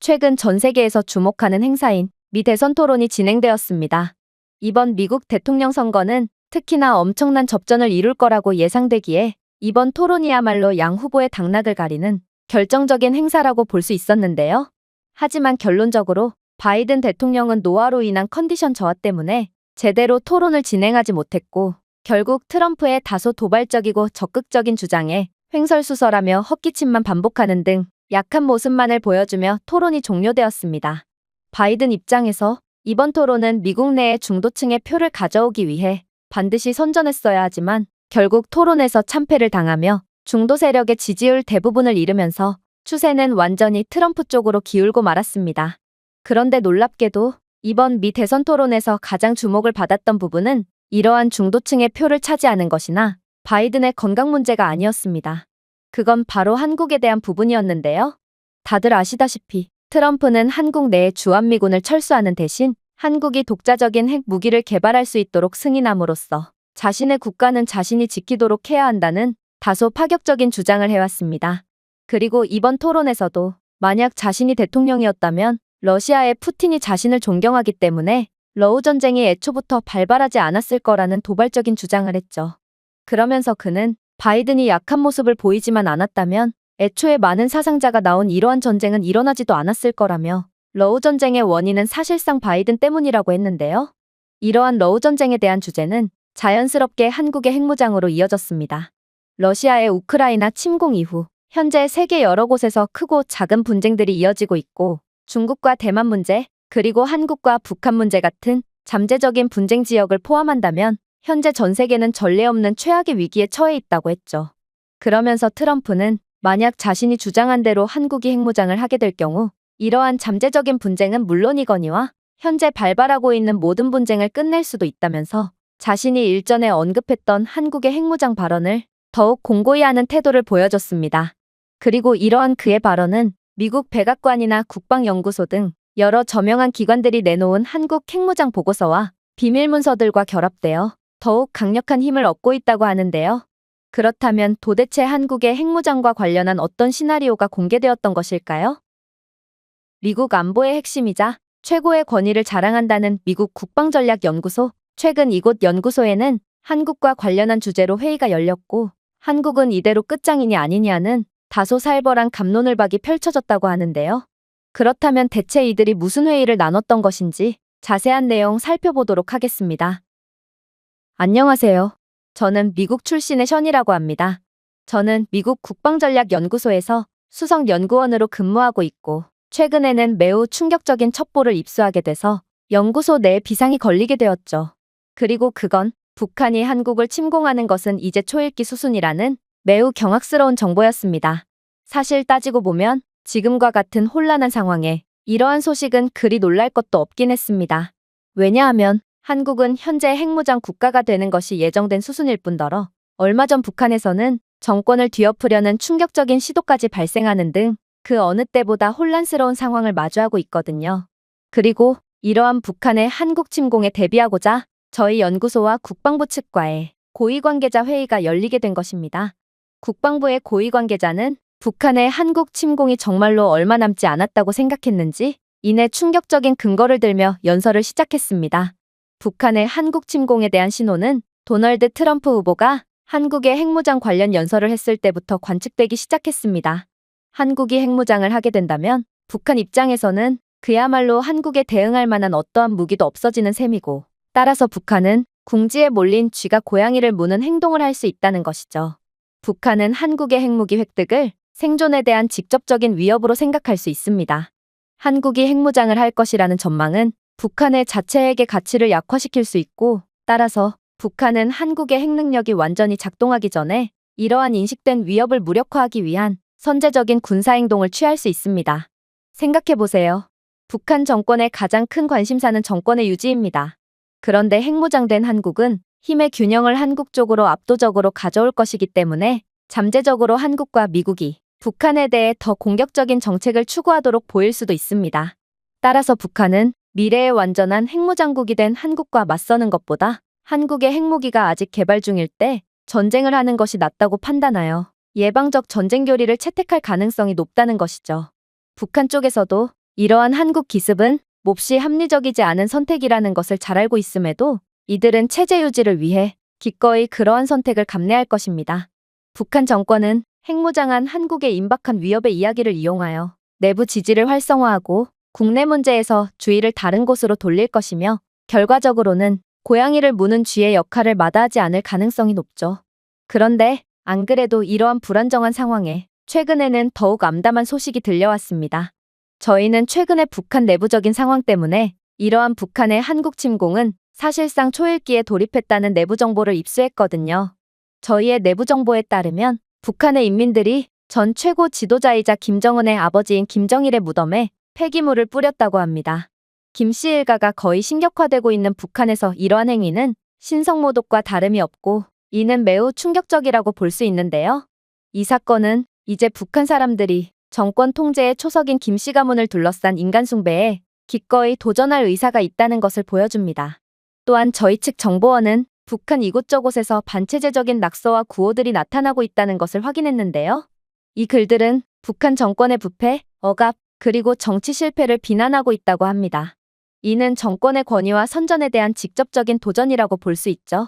최근 전 세계에서 주목하는 행사인 미 대선 토론이 진행되었습니다. 이번 미국 대통령 선거는 특히나 엄청난 접전을 이룰 거라고 예상되기에 이번 토론이야말로 양 후보의 당락을 가리는 결정적인 행사라고 볼 수 있었는데요. 하지만 결론적으로 바이든 대통령은 노화로 인한 컨디션 저하 때문에 제대로 토론을 진행하지 못했고 결국 트럼프의 다소 도발적이고 적극적인 주장에 횡설수설하며 헛기침만 반복하는 등 약한 모습만을 보여주며 토론이 종료되었습니다. 바이든 입장에서 이번 토론은 미국 내의 중도층의 표를 가져오기 위해 반드시 선전했어야 하지만 결국 토론에서 참패를 당하며 중도 세력의 지지율 대부분을 잃으면서 추세는 완전히 트럼프 쪽으로 기울고 말았습니다. 그런데 놀랍게도 이번 미 대선 토론에서 가장 주목을 받았던 부분은 이러한 중도층의 표를 차지하는 것이나 바이든의 건강 문제가 아니었습니다. 그건 바로 한국에 대한 부분이었는데요. 다들 아시다시피 트럼프는 한국 내에 주한미군을 철수하는 대신 한국이 독자적인 핵 무기를 개발할 수 있도록 승인함으로써 자신의 국가는 자신이 지키도록 해야 한다는 다소 파격적인 주장을 해왔습니다. 그리고 이번 토론에서도 만약 자신이 대통령이었다면 러시아의 푸틴이 자신을 존경하기 때문에 러우 전쟁이 애초부터 발발하지 않았을 거라는 도발적인 주장을 했죠. 그러면서 그는 바이든이 약한 모습을 보이지만 않았다면 애초에 많은 사상자가 나온 이러한 전쟁은 일어나지도 않았을 거라며 러우 전쟁의 원인은 사실상 바이든 때문이라고 했는데요. 이러한 러우 전쟁에 대한 주제는 자연스럽게 한국의 핵무장으로 이어졌습니다. 러시아의 우크라이나 침공 이후 현재 세계 여러 곳에서 크고 작은 분쟁들이 이어지고 있고 중국과 대만 문제, 그리고 한국과 북한 문제 같은 잠재적인 분쟁 지역을 포함한다면 현재 전 세계는 전례 없는 최악의 위기에 처해 있다고 했죠. 그러면서 트럼프는 만약 자신이 주장한 대로 한국이 핵무장을 하게 될 경우 이러한 잠재적인 분쟁은 물론이거니와 현재 발발하고 있는 모든 분쟁을 끝낼 수도 있다면서 자신이 일전에 언급했던 한국의 핵무장 발언을 더욱 공고히 하는 태도를 보여줬습니다. 그리고 이러한 그의 발언은 미국 백악관이나 국방연구소 등 여러 저명한 기관들이 내놓은 한국 핵무장 보고서와 비밀문서들과 결합되어 더욱 강력한 힘을 얻고 있다고 하는데요. 그렇다면 도대체 한국의 핵무장과 관련한 어떤 시나리오가 공개되었던 것일까요? 미국 안보의 핵심이자 최고의 권위를 자랑한다는 미국 국방전략연구소, 최근 이곳 연구소에는 한국과 관련한 주제로 회의가 열렸고 한국은 이대로 끝장이니 아니냐는 다소 살벌한 갑론을박이 펼쳐졌다고 하는데요. 그렇다면 대체 이들이 무슨 회의를 나눴던 것인지 자세한 내용 살펴보도록 하겠습니다. 안녕하세요. 저는 미국 출신의 션이라고 합니다. 저는 미국 국방전략연구소에서 수석연구원으로 근무하고 있고 최근에는 매우 충격적인 첩보를 입수하게 돼서 연구소 내에 비상이 걸리게 되었죠. 그리고 그건 북한이 한국을 침공하는 것은 이제 초읽기 수순이라는 매우 경악스러운 정보였습니다. 사실 따지고 보면 지금과 같은 혼란한 상황에 이러한 소식은 그리 놀랄 것도 없긴 했습니다. 왜냐하면 한국은 현재 핵무장 국가가 되는 것이 예정된 수순일 뿐더러 얼마 전 북한에서는 정권을 뒤엎으려는 충격적인 시도까지 발생하는 등 그 어느 때보다 혼란스러운 상황을 마주하고 있거든요. 그리고 이러한 북한의 한국 침공에 대비하고자 저희 연구소와 국방부 측과의 고위관계자 회의가 열리게 된 것입니다. 국방부의 고위관계자는 북한의 한국 침공이 정말로 얼마 남지 않았다고 생각했는지 이내 충격적인 근거를 들며 연설을 시작했습니다. 북한의 한국 침공에 대한 신호는 도널드 트럼프 후보가 한국의 핵무장 관련 연설을 했을 때부터 관측되기 시작했습니다. 한국이 핵무장을 하게 된다면 북한 입장에서는 그야말로 한국에 대응할 만한 어떠한 무기도 없어지는 셈이고 따라서 북한은 궁지에 몰린 쥐가 고양이를 무는 행동을 할 수 있다는 것이죠. 북한은 한국의 핵무기 획득을 생존에 대한 직접적인 위협으로 생각할 수 있습니다. 한국이 핵무장을 할 것이라는 전망은 북한의 자체 핵의 가치를 약화시킬 수 있고 따라서 북한은 한국의 핵 능력이 완전히 작동하기 전에 이러한 인식된 위협을 무력화하기 위한 선제적인 군사행동을 취할 수 있습니다. 생각해보세요. 북한 정권의 가장 큰 관심사는 정권의 유지입니다. 그런데 핵무장된 한국은 힘의 균형을 한국 쪽으로 압도적으로 가져올 것이기 때문에 잠재적으로 한국과 미국이 북한에 대해 더 공격적인 정책을 추구하도록 보일 수도 있습니다. 따라서 북한은 미래의 완전한 핵무장국이 된 한국과 맞서는 것보다 한국의 핵무기가 아직 개발 중일 때 전쟁을 하는 것이 낫다고 판단하여 예방적 전쟁 교리를 채택할 가능성이 높다는 것이죠. 북한 쪽에서도 이러한 한국 기습은 몹시 합리적이지 않은 선택이라는 것을 잘 알고 있음에도 이들은 체제 유지를 위해 기꺼이 그러한 선택을 감내할 것입니다. 북한 정권은 핵무장한 한국의 임박한 위협의 이야기를 이용하여 내부 지지를 활성화하고 국내 문제에서 주의를 다른 곳으로 돌릴 것이며 결과적으로는 고양이를 무는 쥐의 역할을 마다하지 않을 가능성이 높죠. 그런데 안 그래도 이러한 불안정한 상황에 최근에는 더욱 암담한 소식이 들려왔습니다. 저희는 최근에 북한 내부적인 상황 때문에 이러한 북한의 한국 침공은 사실상 초읽기에 돌입했다는 내부 정보를 입수했거든요. 저희의 내부 정보에 따르면 북한의 인민들이 전 최고 지도자이자 김정은의 아버지인 김정일의 무덤에 폐기물을 뿌렸다고 합니다. 김씨 일가가 거의 신격화되고 있는 북한에서 이러한 행위는 신성모독과 다름이 없고 이는 매우 충격적이라고 볼 수 있는데요. 이 사건은 이제 북한 사람들이 정권 통제의 초석인 김씨 가문을 둘러싼 인간 숭배에 기꺼이 도전할 의사가 있다는 것을 보여줍니다. 또한 저희 측 정보원은 북한 이곳저곳에서 반체제적인 낙서와 구호들이 나타나고 있다는 것을 확인했는데요. 이 글들은 북한 정권의 부패, 억압, 그리고 정치 실패를 비난하고 있다고 합니다. 이는 정권의 권위와 선전에 대한 직접적인 도전이라고 볼 수 있죠.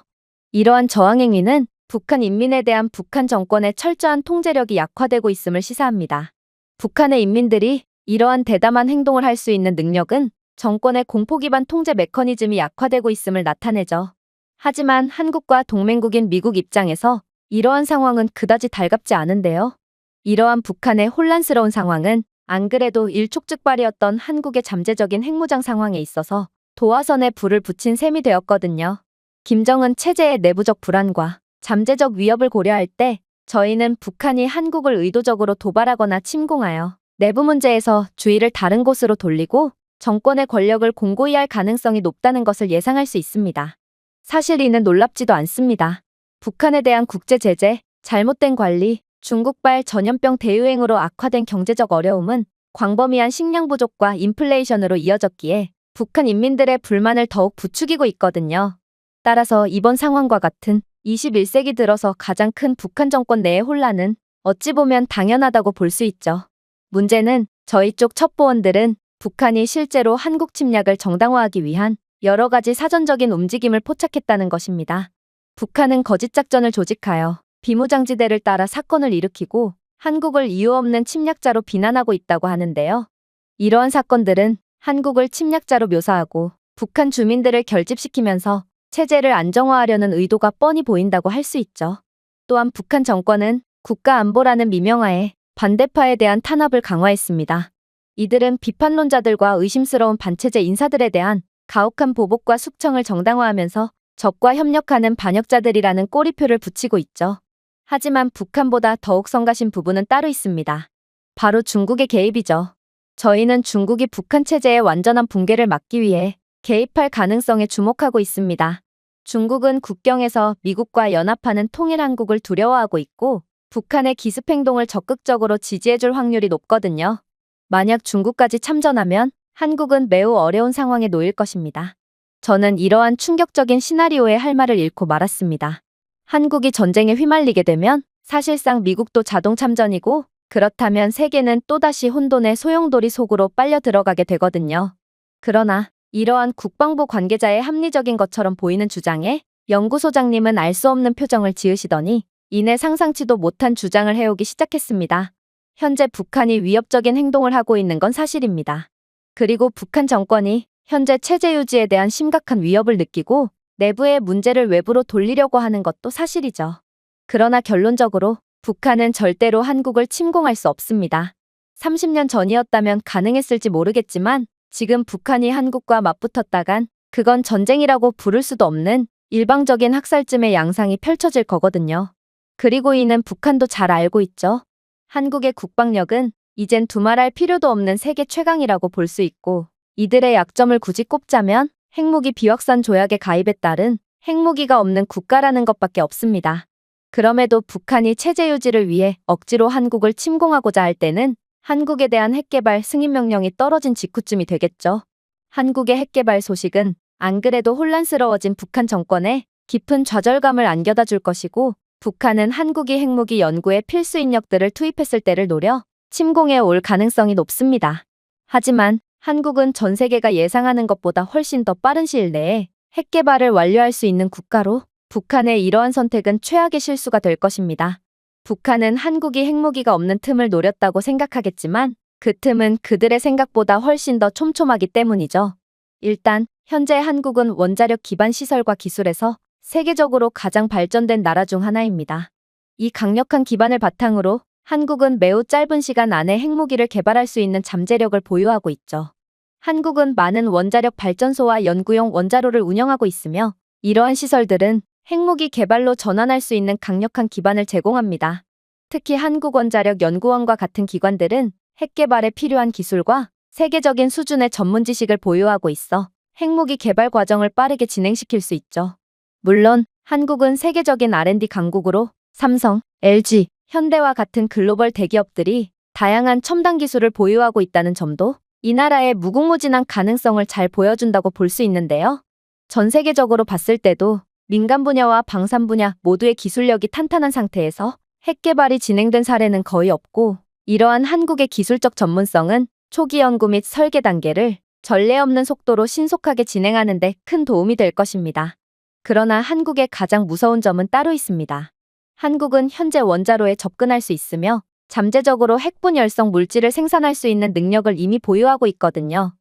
이러한 저항 행위는 북한 인민에 대한 북한 정권의 철저한 통제력이 약화되고 있음을 시사합니다. 북한의 인민들이 이러한 대담한 행동을 할 수 있는 능력은 정권의 공포 기반 통제 메커니즘이 약화되고 있음을 나타내죠. 하지만 한국과 동맹국인 미국 입장에서 이러한 상황은 그다지 달갑지 않은데요. 이러한 북한의 혼란스러운 상황은 안 그래도 일촉즉발이었던 한국의 잠재적인 핵무장 상황에 있어서 도화선에 불을 붙인 셈이 되었거든요. 김정은 체제의 내부적 불안과 잠재적 위협을 고려할 때 저희는 북한이 한국을 의도적으로 도발하거나 침공하여 내부 문제에서 주의를 다른 곳으로 돌리고 정권의 권력을 공고히 할 가능성이 높다는 것을 예상할 수 있습니다. 사실 이는 놀랍지도 않습니다. 북한에 대한 국제 제재, 잘못된 관리, 중국발 전염병 대유행으로 악화된 경제적 어려움은 광범위한 식량 부족과 인플레이션으로 이어졌기에 북한 인민들의 불만을 더욱 부추기고 있거든요. 따라서 이번 상황과 같은 21세기 들어서 가장 큰 북한 정권 내의 혼란은 어찌 보면 당연하다고 볼 수 있죠. 문제는 저희 쪽 첩보원들은 북한이 실제로 한국 침략을 정당화하기 위한 여러 가지 사전적인 움직임을 포착했다는 것입니다. 북한은 거짓 작전을 조직하여 비무장지대를 따라 사건을 일으키고 한국을 이유 없는 침략자로 비난하고 있다고 하는데요. 이러한 사건들은 한국을 침략자로 묘사하고 북한 주민들을 결집시키면서 체제를 안정화하려는 의도가 뻔히 보인다고 할 수 있죠. 또한 북한 정권은 국가안보라는 미명하에 반대파에 대한 탄압을 강화했습니다. 이들은 비판론자들과 의심스러운 반체제 인사들에 대한 가혹한 보복과 숙청을 정당화하면서 적과 협력하는 반역자들이라는 꼬리표를 붙이고 있죠. 하지만 북한보다 더욱 성가신 부분은 따로 있습니다. 바로 중국의 개입이죠. 저희는 중국이 북한 체제의 완전한 붕괴를 막기 위해 개입할 가능성에 주목하고 있습니다. 중국은 국경에서 미국과 연합하는 통일한국을 두려워하고 있고 북한의 기습 행동을 적극적으로 지지해줄 확률이 높거든요. 만약 중국까지 참전하면 한국은 매우 어려운 상황에 놓일 것입니다. 저는 이러한 충격적인 시나리오에 할 말을 잃고 말았습니다. 한국이 전쟁에 휘말리게 되면 사실상 미국도 자동 참전이고 그렇다면 세계는 또다시 혼돈의 소용돌이 속으로 빨려 들어가게 되거든요. 그러나 이러한 국방부 관계자의 합리적인 것처럼 보이는 주장에 연구소장님은 알 수 없는 표정을 지으시더니 이내 상상치도 못한 주장을 해오기 시작했습니다. 현재 북한이 위협적인 행동을 하고 있는 건 사실입니다. 그리고 북한 정권이 현재 체제 유지에 대한 심각한 위협을 느끼고 내부의 문제를 외부로 돌리려고 하는 것도 사실이죠. 그러나 결론적으로 북한은 절대로 한국을 침공할 수 없습니다. 30년 전이었다면 가능했을지 모르겠지만 지금 북한이 한국과 맞붙었다간 그건 전쟁이라고 부를 수도 없는 일방적인 학살쯤의 양상이 펼쳐질 거거든요. 그리고 이는 북한도 잘 알고 있죠. 한국의 국방력은 이젠 두말할 필요도 없는 세계 최강이라고 볼 수 있고 이들의 약점을 굳이 꼽자면 핵무기 비확산 조약에 가입에 따른 핵무기가 없는 국가라는 것밖에 없습니다. 그럼에도 북한이 체제 유지를 위해 억지로 한국을 침공하고자 할 때는 한국에 대한 핵개발 승인 명령이 떨어진 직후쯤이 되겠죠. 한국의 핵개발 소식은 안 그래도 혼란스러워진 북한 정권에 깊은 좌절감을 안겨다 줄 것이고 북한은 한국이 핵무기 연구에 필수 인력들을 투입했을 때를 노려 침공해 올 가능성이 높습니다. 하지만 한국은 전 세계가 예상하는 것보다 훨씬 더 빠른 시일 내에 핵 개발을 완료할 수 있는 국가로 북한의 이러한 선택은 최악의 실수가 될 것입니다. 북한은 한국이 핵무기가 없는 틈을 노렸다고 생각하겠지만 그 틈은 그들의 생각보다 훨씬 더 촘촘하기 때문이죠. 일단 현재 한국은 원자력 기반 시설과 기술에서 세계적으로 가장 발전된 나라 중 하나입니다. 이 강력한 기반을 바탕으로 한국은 매우 짧은 시간 안에 핵무기를 개발할 수 있는 잠재력을 보유하고 있죠. 한국은 많은 원자력 발전소와 연구용 원자로를 운영하고 있으며 이러한 시설들은 핵무기 개발로 전환할 수 있는 강력한 기반을 제공합니다. 특히 한국원자력연구원과 같은 기관들은 핵 개발에 필요한 기술과 세계적인 수준의 전문 지식을 보유하고 있어 핵무기 개발 과정을 빠르게 진행시킬 수 있죠. 물론 한국은 세계적인 R&D 강국으로 삼성, LG, 현대와 같은 글로벌 대기업들이 다양한 첨단 기술을 보유하고 있다는 점도 이 나라의 무궁무진한 가능성을 잘 보여준다고 볼 수 있는데요. 전 세계적으로 봤을 때도 민간 분야와 방산 분야 모두의 기술력이 탄탄한 상태에서 핵 개발이 진행된 사례는 거의 없고 이러한 한국의 기술적 전문성은 초기 연구 및 설계 단계를 전례 없는 속도로 신속하게 진행하는 데 큰 도움이 될 것입니다. 그러나 한국의 가장 무서운 점은 따로 있습니다. 한국은 현재 원자로에 접근할 수 있으며 잠재적으로 핵분열성 물질을 생산할 수 있는 능력을 이미 보유하고 있거든요.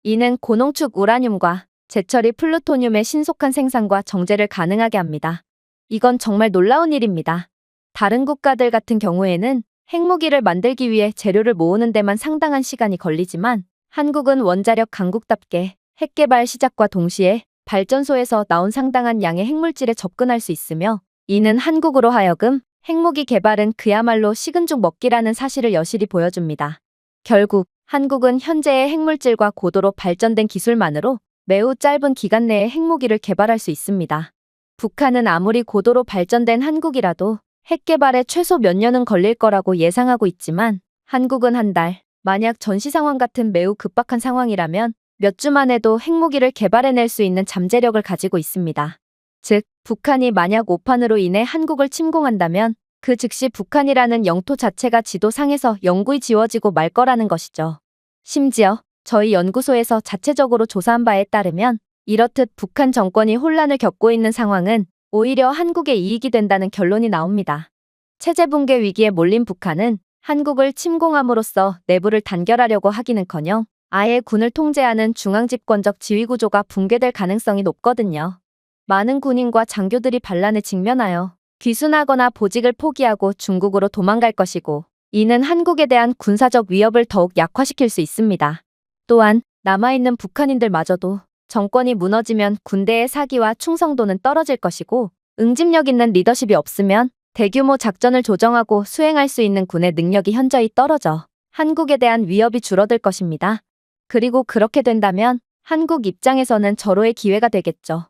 이는 고농축 우라늄과 재처리 플루토늄의 신속한 생산과 정제를 가능하게 합니다. 이건 정말 놀라운 일입니다. 다른 국가들 같은 경우에는 핵무기를 만들기 위해 재료를 모으는 데만 상당한 시간이 걸리지만 한국은 원자력 강국답게 핵 개발 시작과 동시에 발전소에서 나온 상당한 양의 핵물질에 접근할 수 있으며 이는 한국으로 하여금 핵무기 개발은 그야말로 식은 죽 먹기라는 사실을 여실히 보여줍니다. 결국 한국은 현재의 핵물질과 고도로 발전된 기술만으로 매우 짧은 기간 내에 핵무기를 개발할 수 있습니다. 북한은 아무리 고도로 발전된 한국이라도 핵 개발에 최소 몇 년은 걸릴 거라고 예상하고 있지만 한국은 한 달, 만약 전시 상황 같은 매우 급박한 상황이라면 몇 주만 해도 핵무기를 개발해낼 수 있는 잠재력을 가지고 있습니다. 즉, 북한이 만약 오판으로 인해 한국을 침공한다면 그 즉시 북한이라는 영토 자체가 지도상에서 영구히 지워지고 말 거라는 것이죠. 심지어 저희 연구소에서 자체적으로 조사한 바에 따르면 이렇듯 북한 정권이 혼란을 겪고 있는 상황은 오히려 한국의 이익이 된다는 결론이 나옵니다. 체제 붕괴 위기에 몰린 북한은 한국을 침공함으로써 내부를 단결하려고 하기는커녕 아예 군을 통제하는 중앙집권적 지휘구조가 붕괴될 가능성이 높거든요. 많은 군인과 장교들이 반란에 직면하여 귀순하거나 보직을 포기하고 중국으로 도망갈 것이고 이는 한국에 대한 군사적 위협을 더욱 약화시킬 수 있습니다. 또한 남아있는 북한인들마저도 정권이 무너지면 군대의 사기와 충성도는 떨어질 것이고 응집력 있는 리더십이 없으면 대규모 작전을 조정하고 수행할 수 있는 군의 능력이 현저히 떨어져 한국에 대한 위협이 줄어들 것입니다. 그리고 그렇게 된다면 한국 입장에서는 절호의 기회가 되겠죠.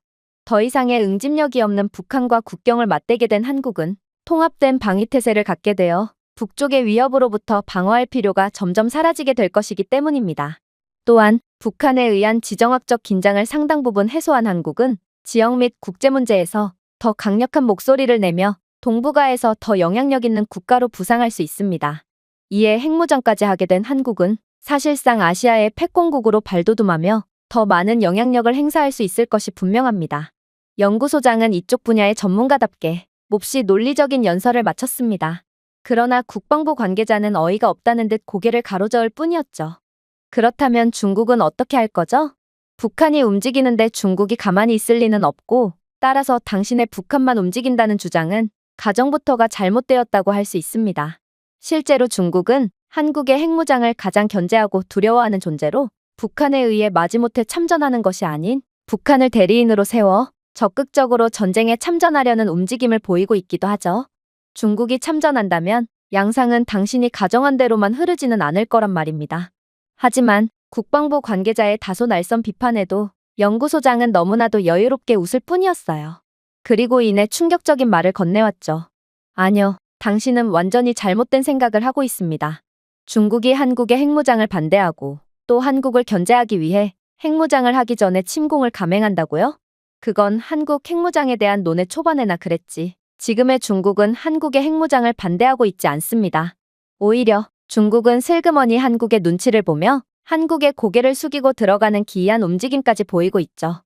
더 이상의 응집력이 없는 북한과 국경을 맞대게 된 한국은 통합된 방위태세를 갖게 되어 북쪽의 위협으로부터 방어할 필요가 점점 사라지게 될 것이기 때문입니다. 또한 북한에 의한 지정학적 긴장을 상당 부분 해소한 한국은 지역 및 국제 문제에서 더 강력한 목소리를 내며 동북아에서 더 영향력 있는 국가로 부상할 수 있습니다. 이에 핵무장까지 하게 된 한국은 사실상 아시아의 패권국으로 발돋움하며 더 많은 영향력을 행사할 수 있을 것이 분명합니다. 연구소장은 이쪽 분야의 전문가답게 몹시 논리적인 연설을 마쳤습니다. 그러나 국방부 관계자는 어이가 없다는 듯 고개를 가로저을 뿐이었죠. 그렇다면 중국은 어떻게 할 거죠? 북한이 움직이는데 중국이 가만히 있을 리는 없고 따라서 당신의 북한만 움직인다는 주장은 가정부터가 잘못되었다고 할 수 있습니다. 실제로 중국은 한국의 핵무장을 가장 견제하고 두려워하는 존재로 북한에 의해 마지못해 참전하는 것이 아닌 북한을 대리인으로 세워 적극적으로 전쟁에 참전하려는 움직임을 보이고 있기도 하죠. 중국이 참전한다면 양상은 당신이 가정한 대로만 흐르지는 않을 거란 말입니다. 하지만 국방부 관계자의 다소 날선 비판에도 연구소장은 너무나도 여유롭게 웃을 뿐이었어요. 그리고 이내 충격적인 말을 건네왔죠. 아니요, 당신은 완전히 잘못된 생각을 하고 있습니다. 중국이 한국의 핵무장을 반대하고 또 한국을 견제하기 위해 핵무장을 하기 전에 침공을 감행한다고요? 그건 한국 핵무장에 대한 논의 초반에나 그랬지. 지금의 중국은 한국의 핵무장을 반대하고 있지 않습니다. 오히려 중국은 슬그머니 한국의 눈치를 보며 한국의 고개를 숙이고 들어가는 기이한 움직임까지 보이고 있죠.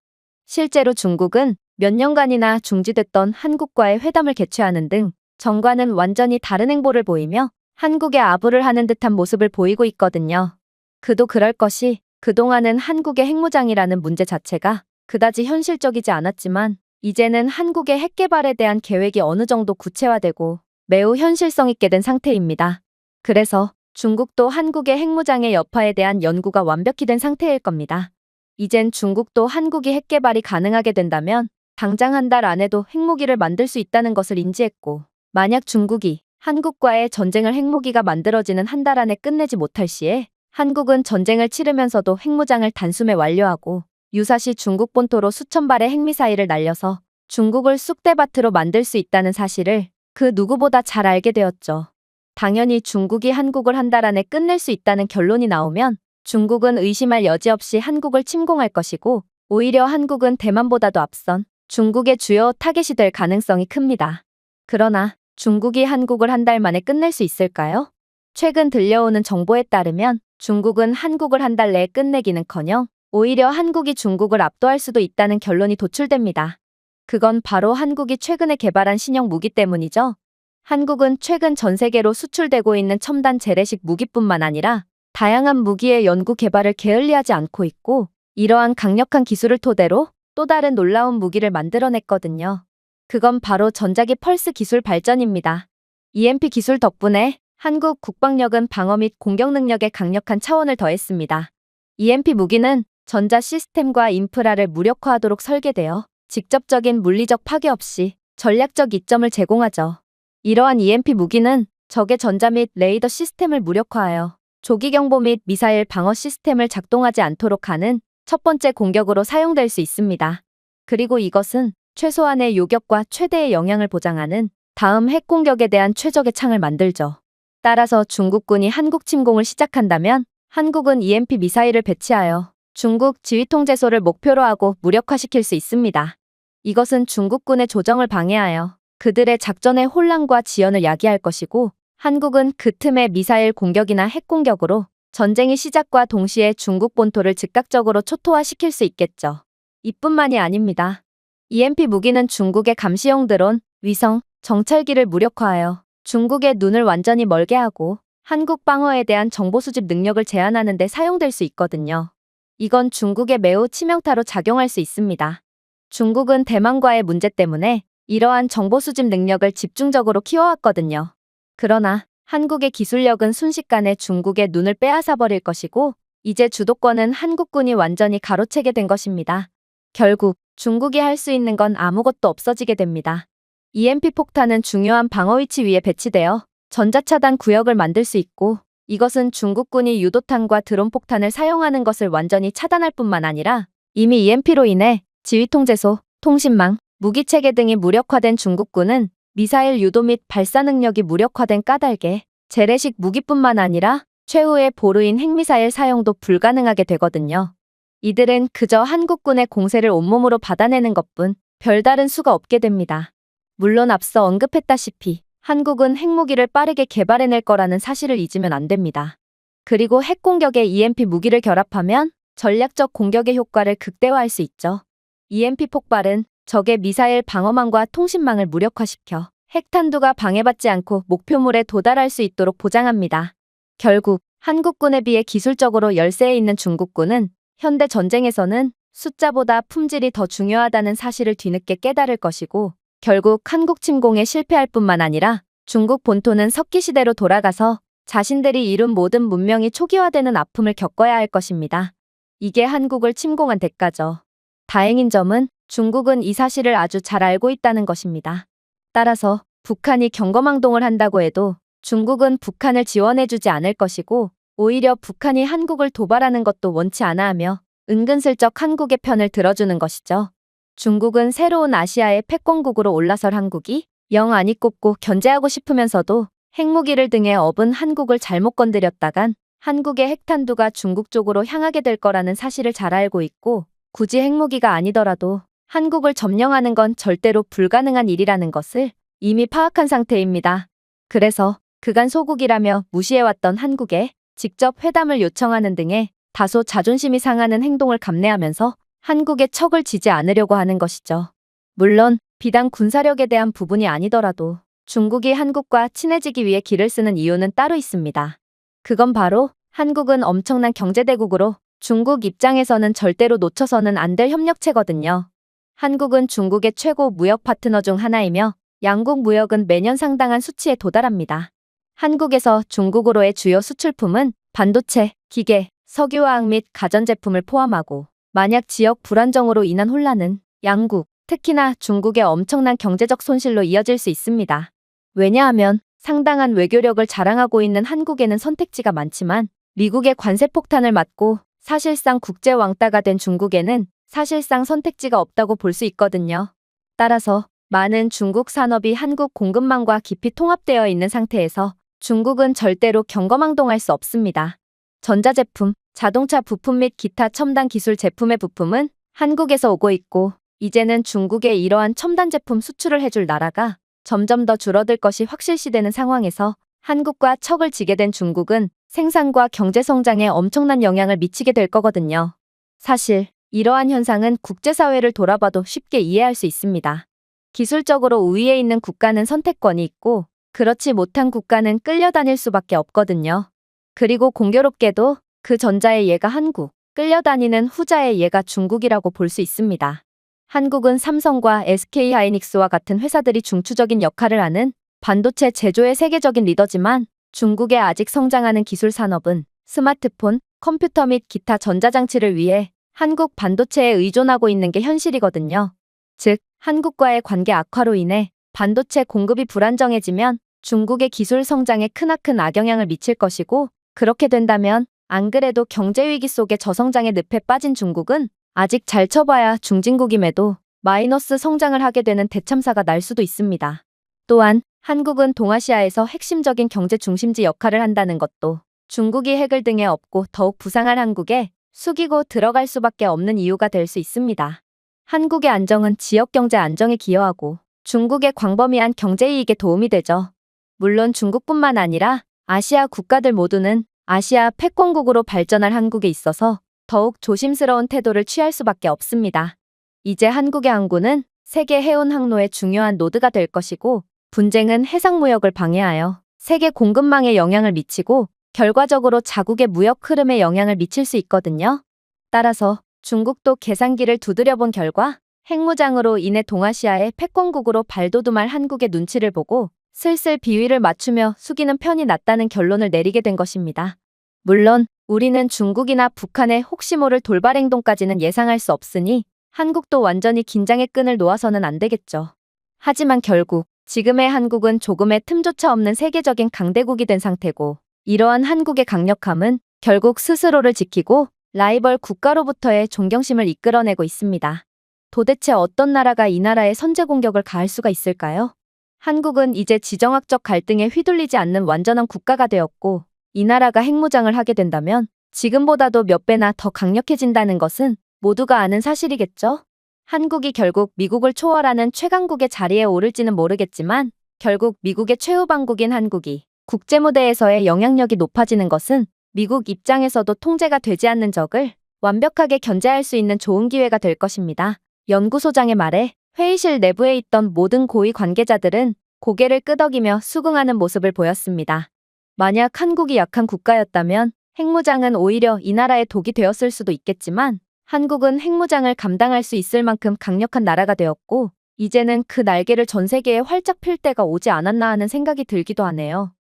실제로 중국은 몇 년간이나 중지됐던 한국과의 회담을 개최하는 등 전과는 완전히 다른 행보를 보이며 한국에 아부를 하는 듯한 모습을 보이고 있거든요. 그도 그럴 것이 그동안은 한국의 핵무장이라는 문제 자체가 그다지 현실적이지 않았지만 이제는 한국의 핵 개발에 대한 계획이 어느 정도 구체화되고 매우 현실성 있게 된 상태입니다. 그래서 중국도 한국의 핵무장의 여파에 대한 연구가 완벽히 된 상태일 겁니다. 이젠 중국도 한국이 핵 개발이 가능하게 된다면 당장 한 달 안에도 핵무기를 만들 수 있다는 것을 인지했고, 만약 중국이 한국과의 전쟁을 핵무기가 만들어지는 한 달 안에 끝내지 못할 시에 한국은 전쟁을 치르면서도 핵무장을 단숨에 완료하고 유사시 중국 본토로 수천 발의 핵미사일을 날려서 중국을 쑥대밭으로 만들 수 있다는 사실을 그 누구보다 잘 알게 되었죠. 당연히 중국이 한국을 한 달 안에 끝낼 수 있다는 결론이 나오면 중국은 의심할 여지 없이 한국을 침공할 것이고, 오히려 한국은 대만보다도 앞선 중국의 주요 타겟이 될 가능성이 큽니다. 그러나 중국이 한국을 한 달 만에 끝낼 수 있을까요? 최근 들려오는 정보에 따르면 중국은 한국을 한 달 내에 끝내기는커녕 오히려 한국이 중국을 압도할 수도 있다는 결론이 도출됩니다. 그건 바로 한국이 최근에 개발한 신형 무기 때문이죠. 한국은 최근 전 세계로 수출되고 있는 첨단 재래식 무기뿐만 아니라 다양한 무기의 연구 개발을 게을리하지 않고 있고, 이러한 강력한 기술을 토대로 또 다른 놀라운 무기를 만들어냈거든요. 그건 바로 전자기 펄스 기술 발전입니다. EMP 기술 덕분에 한국 국방력은 방어 및 공격 능력에 강력한 차원을 더했습니다. EMP 무기는 전자 시스템과 인프라를 무력화하도록 설계되어 직접적인 물리적 파괴 없이 전략적 이점을 제공하죠. 이러한 EMP 무기는 적의 전자 및 레이더 시스템을 무력화하여 조기 경보 및 미사일 방어 시스템을 작동하지 않도록 하는 첫 번째 공격으로 사용될 수 있습니다. 그리고 이것은 최소한의 요격과 최대의 영향을 보장하는 다음 핵 공격에 대한 최적의 창을 만들죠. 따라서 중국군이 한국 침공을 시작한다면 한국은 EMP 미사일을 배치하여 중국 지휘통제소를 목표로 하고 무력화시킬 수 있습니다. 이것은 중국군의 조정을 방해하여 그들의 작전의 혼란과 지연을 야기할 것이고, 한국은 그 틈에 미사일 공격이나 핵 공격으로 전쟁의 시작과 동시에 중국 본토를 즉각적으로 초토화시킬 수 있겠죠. 이뿐만이 아닙니다. EMP 무기는 중국의 감시용 드론, 위성, 정찰기를 무력화하여 중국의 눈을 완전히 멀게 하고 한국 방어에 대한 정보 수집 능력을 제한하는 데 사용될 수 있거든요. 이건 중국에 매우 치명타로 작용할 수 있습니다. 중국은 대만과의 문제 때문에 이러한 정보 수집 능력을 집중적으로 키워왔거든요. 그러나 한국의 기술력은 순식간에 중국의 눈을 빼앗아 버릴 것이고, 이제 주도권은 한국군이 완전히 가로채게 된 것입니다. 결국 중국이 할 수 있는 건 아무것도 없어지게 됩니다. EMP 폭탄은 중요한 방어 위치 위에 배치되어 전자차단 구역을 만들 수 있고, 이것은 중국군이 유도탄과 드론 폭탄을 사용하는 것을 완전히 차단할 뿐만 아니라 이미 EMP로 인해 지휘통제소, 통신망, 무기체계 등이 무력화된 중국군은 미사일 유도 및 발사 능력이 무력화된 까닭에 재래식 무기뿐만 아니라 최후의 보루인 핵미사일 사용도 불가능하게 되거든요. 이들은 그저 한국군의 공세를 온몸으로 받아내는 것뿐 별다른 수가 없게 됩니다. 물론 앞서 언급했다시피 한국은 핵무기를 빠르게 개발해낼 거라는 사실을 잊으면 안 됩니다. 그리고 핵공격에 EMP 무기를 결합하면 전략적 공격의 효과를 극대화할 수 있죠. EMP 폭발은 적의 미사일 방어망과 통신망을 무력화시켜 핵탄두가 방해받지 않고 목표물에 도달할 수 있도록 보장합니다. 결국 한국군에 비해 기술적으로 열세에 있는 중국군은 현대 전쟁에서는 숫자보다 품질이 더 중요하다는 사실을 뒤늦게 깨달을 것이고, 결국 한국 침공에 실패할 뿐만 아니라 중국 본토는 석기시대로 돌아가서 자신들이 이룬 모든 문명이 초기화되는 아픔을 겪어야 할 것입니다. 이게 한국을 침공한 대가죠. 다행인 점은 중국은 이 사실을 아주 잘 알고 있다는 것입니다. 따라서 북한이 경거망동을 한다고 해도 중국은 북한을 지원해주지 않을 것이고, 오히려 북한이 한국을 도발하는 것도 원치 않아 하며 은근슬쩍 한국의 편을 들어주는 것이죠. 중국은 새로운 아시아의 패권국으로 올라설 한국이 영 안이 꼽고 견제하고 싶으면서도 핵무기를 등에 업은 한국을 잘못 건드렸다간 한국의 핵탄두가 중국 쪽으로 향하게 될 거라는 사실을 잘 알고 있고, 굳이 핵무기가 아니더라도 한국을 점령하는 건 절대로 불가능한 일이라는 것을 이미 파악한 상태입니다. 그래서 그간 소국이라며 무시해왔던 한국에 직접 회담을 요청하는 등의 다소 자존심이 상하는 행동을 감내하면서 한국의 척을 지지 않으려고 하는 것이죠. 물론 비단 군사력에 대한 부분이 아니더라도 중국이 한국과 친해지기 위해 기를 쓰는 이유는 따로 있습니다. 그건 바로 한국은 엄청난 경제대국으로 중국 입장에서는 절대로 놓쳐서는 안 될 협력체거든요. 한국은 중국의 최고 무역 파트너 중 하나이며 양국 무역은 매년 상당한 수치에 도달합니다. 한국에서 중국으로의 주요 수출품은 반도체, 기계, 석유화학 및 가전제품을 포함하고 만약 지역 불안정으로 인한 혼란은 양국, 특히나 중국의 엄청난 경제적 손실로 이어질 수 있습니다. 왜냐하면 상당한 외교력을 자랑하고 있는 한국에는 선택지가 많지만 미국의 관세 폭탄을 맞고 사실상 국제 왕따가 된 중국에는 사실상 선택지가 없다고 볼 수 있거든요. 따라서 많은 중국 산업이 한국 공급망과 깊이 통합되어 있는 상태에서 중국은 절대로 경거망동할 수 없습니다. 전자제품, 자동차 부품 및 기타 첨단 기술 제품의 부품은 한국에서 오고 있고 이제는 중국에 이러한 첨단 제품 수출을 해줄 나라가 점점 더 줄어들 것이 확실시되는 상황에서 한국과 척을 지게 된 중국은 생산과 경제 성장에 엄청난 영향을 미치게 될 거거든요. 사실 이러한 현상은 국제사회를 돌아봐도 쉽게 이해할 수 있습니다. 기술적으로 우위에 있는 국가는 선택권이 있고 그렇지 못한 국가는 끌려다닐 수밖에 없거든요. 그리고 공교롭게도 그 전자의 예가 한국, 끌려다니는 후자의 예가 중국이라고 볼 수 있습니다. 한국은 삼성과 SK하이닉스와 같은 회사들이 중추적인 역할을 하는 반도체 제조의 세계적인 리더지만 중국의 아직 성장하는 기술 산업은 스마트폰, 컴퓨터 및 기타 전자장치를 위해 한국 반도체에 의존하고 있는 게 현실이거든요. 즉, 한국과의 관계 악화로 인해 반도체 공급이 불안정해지면 중국의 기술 성장에 크나큰 악영향을 미칠 것이고 그렇게 된다면 안 그래도 경제위기 속에 저성장의 늪에 빠진 중국은 아직 잘 쳐봐야 중진국임에도 마이너스 성장을 하게 되는 대참사가 날 수도 있습니다. 또한 한국은 동아시아에서 핵심적인 경제 중심지 역할을 한다는 것도 중국이 핵을 등에 업고 더욱 부상할 한국에 숙이고 들어갈 수밖에 없는 이유가 될 수 있습니다. 한국의 안정은 지역 경제 안정에 기여하고 중국의 광범위한 경제이익에 도움이 되죠. 물론 중국뿐만 아니라 아시아 국가들 모두는 아시아 패권국으로 발전할 한국에 있어서 더욱 조심스러운 태도를 취할 수밖에 없습니다. 이제 한국의 항구는 세계 해운 항로의 중요한 노드가 될 것이고 분쟁은 해상무역을 방해하여 세계 공급망에 영향을 미치고 결과적으로 자국의 무역 흐름에 영향을 미칠 수 있거든요. 따라서 중국도 계산기를 두드려본 결과 핵무장으로 인해 동아시아의 패권국으로 발돋움할 한국의 눈치를 보고 슬슬 비위를 맞추며 숙이는 편이 낫다는 결론을 내리게 된 것입니다. 물론 우리는 중국이나 북한의 혹시 모를 돌발 행동까지는 예상할 수 없으니 한국도 완전히 긴장의 끈을 놓아서는 안 되겠죠. 하지만 결국 지금의 한국은 조금의 틈조차 없는 세계적인 강대국이 된 상태고 이러한 한국의 강력함은 결국 스스로를 지키고 라이벌 국가로부터의 존경심을 이끌어내고 있습니다. 도대체 어떤 나라가 이 나라에 선제 공격을 가할 수가 있을까요? 한국은 이제 지정학적 갈등에 휘둘리지 않는 완전한 국가가 되었고 이 나라가 핵무장을 하게 된다면 지금보다도 몇 배나 더 강력해진다는 것은 모두가 아는 사실이겠죠? 한국이 결국 미국을 초월하는 최강국의 자리에 오를지는 모르겠지만 결국 미국의 최후방국인 한국이 국제무대에서의 영향력이 높아지는 것은 미국 입장에서도 통제가 되지 않는 적을 완벽하게 견제할 수 있는 좋은 기회가 될 것입니다. 연구소장의 말에 회의실 내부에 있던 모든 고위 관계자들은 고개를 끄덕이며 수긍하는 모습을 보였습니다. 만약 한국이 약한 국가였다면 핵무장은 오히려 이 나라의 독이 되었을 수도 있겠지만 한국은 핵무장을 감당할 수 있을 만큼 강력한 나라가 되었고 이제는 그 날개를 전 세계에 활짝 펼 때가 오지 않았나 하는 생각이 들기도 하네요.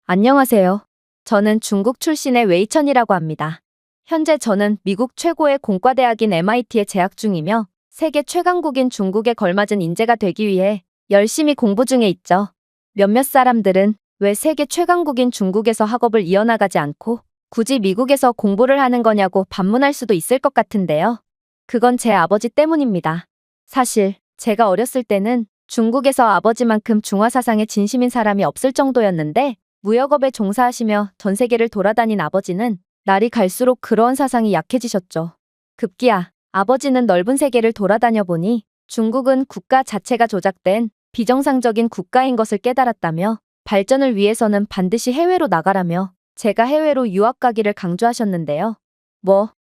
안녕하세요. 저는 중국 출신의 웨이천이라고 합니다. 현재 저는 미국 최고의 공과대학인 MIT에 재학 중이며 세계 최강국인 중국에 걸맞은 인재가 되기 위해 열심히 공부 중에 있죠. 몇몇 사람들은 왜 세계 최강국인 중국에서 학업을 이어나가지 않고 굳이 미국에서 공부를 하는 거냐고 반문할 수도 있을 것 같은데요. 그건 제 아버지 때문입니다. 사실 제가 어렸을 때는 중국에서 아버지만큼 중화사상에 진심인 사람이 없을 정도였는데 무역업에 종사하시며 전 세계를 돌아다닌 아버지는 날이 갈수록 그러한 사상이 약해지셨죠. 급기야 아버지는 넓은 세계를 돌아다녀 보니 중국은 국가 자체가 조작된 비정상적인 국가인 것을 깨달았다며 발전을 위해서는 반드시 해외로 나가라며 제가 해외로 유학 가기를 강조하셨는데요.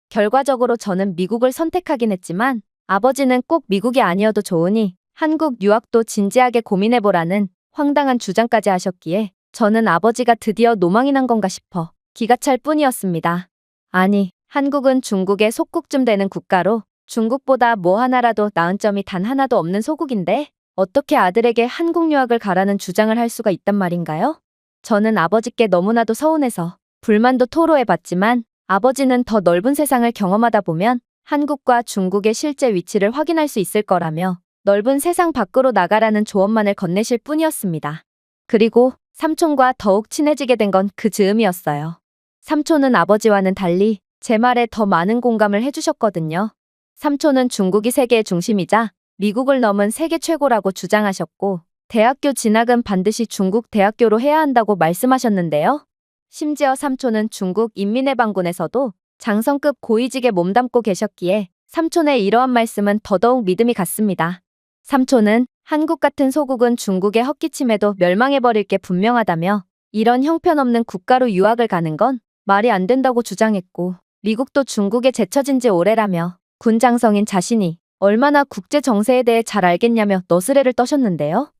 결과적으로 저는 미국을 선택하긴 했지만 아버지는 꼭 미국이 아니어도 좋으니 한국 유학도 진지하게 고민해보라는 황당한 주장까지 하셨기에 저는 아버지가 드디어 노망이 난 건가 싶어 기가 찰 뿐이었습니다. 아니, 한국은 중국의 속국쯤 되는 국가로 중국보다 뭐 하나라도 나은 점이 단 하나도 없는 소국인데 어떻게 아들에게 한국 유학을 가라는 주장을 할 수가 있단 말인가요? 저는 아버지께 너무나도 서운해서 불만도 토로해봤지만 아버지는 더 넓은 세상을 경험하다 보면 한국과 중국의 실제 위치를 확인할 수 있을 거라며 넓은 세상 밖으로 나가라는 조언만을 건네실 뿐이었습니다. 그리고 삼촌과 더욱 친해지게 된 건 그 즈음이었어요. 삼촌은 아버지와는 달리 제 말에 더 많은 공감을 해주셨거든요. 삼촌은 중국이 세계의 중심이자 미국을 넘은 세계 최고라고 주장하셨고 대학교 진학은 반드시 중국 대학교로 해야 한다고 말씀하셨는데요. 심지어 삼촌은 중국 인민해방군에서도 장성급 고위직에 몸담고 계셨기에 삼촌의 이러한 말씀은 더더욱 믿음이 갔습니다. 삼촌은 한국 같은 소국은 중국의 헛기침에도 멸망해버릴 게 분명하다며 이런 형편없는 국가로 유학을 가는 건 말이 안 된다고 주장했고 미국도 중국에 제쳐진 지 오래라며 군장성인 자신이 얼마나 국제 정세에 대해 잘 알겠냐며 너스레를 떠셨는데요.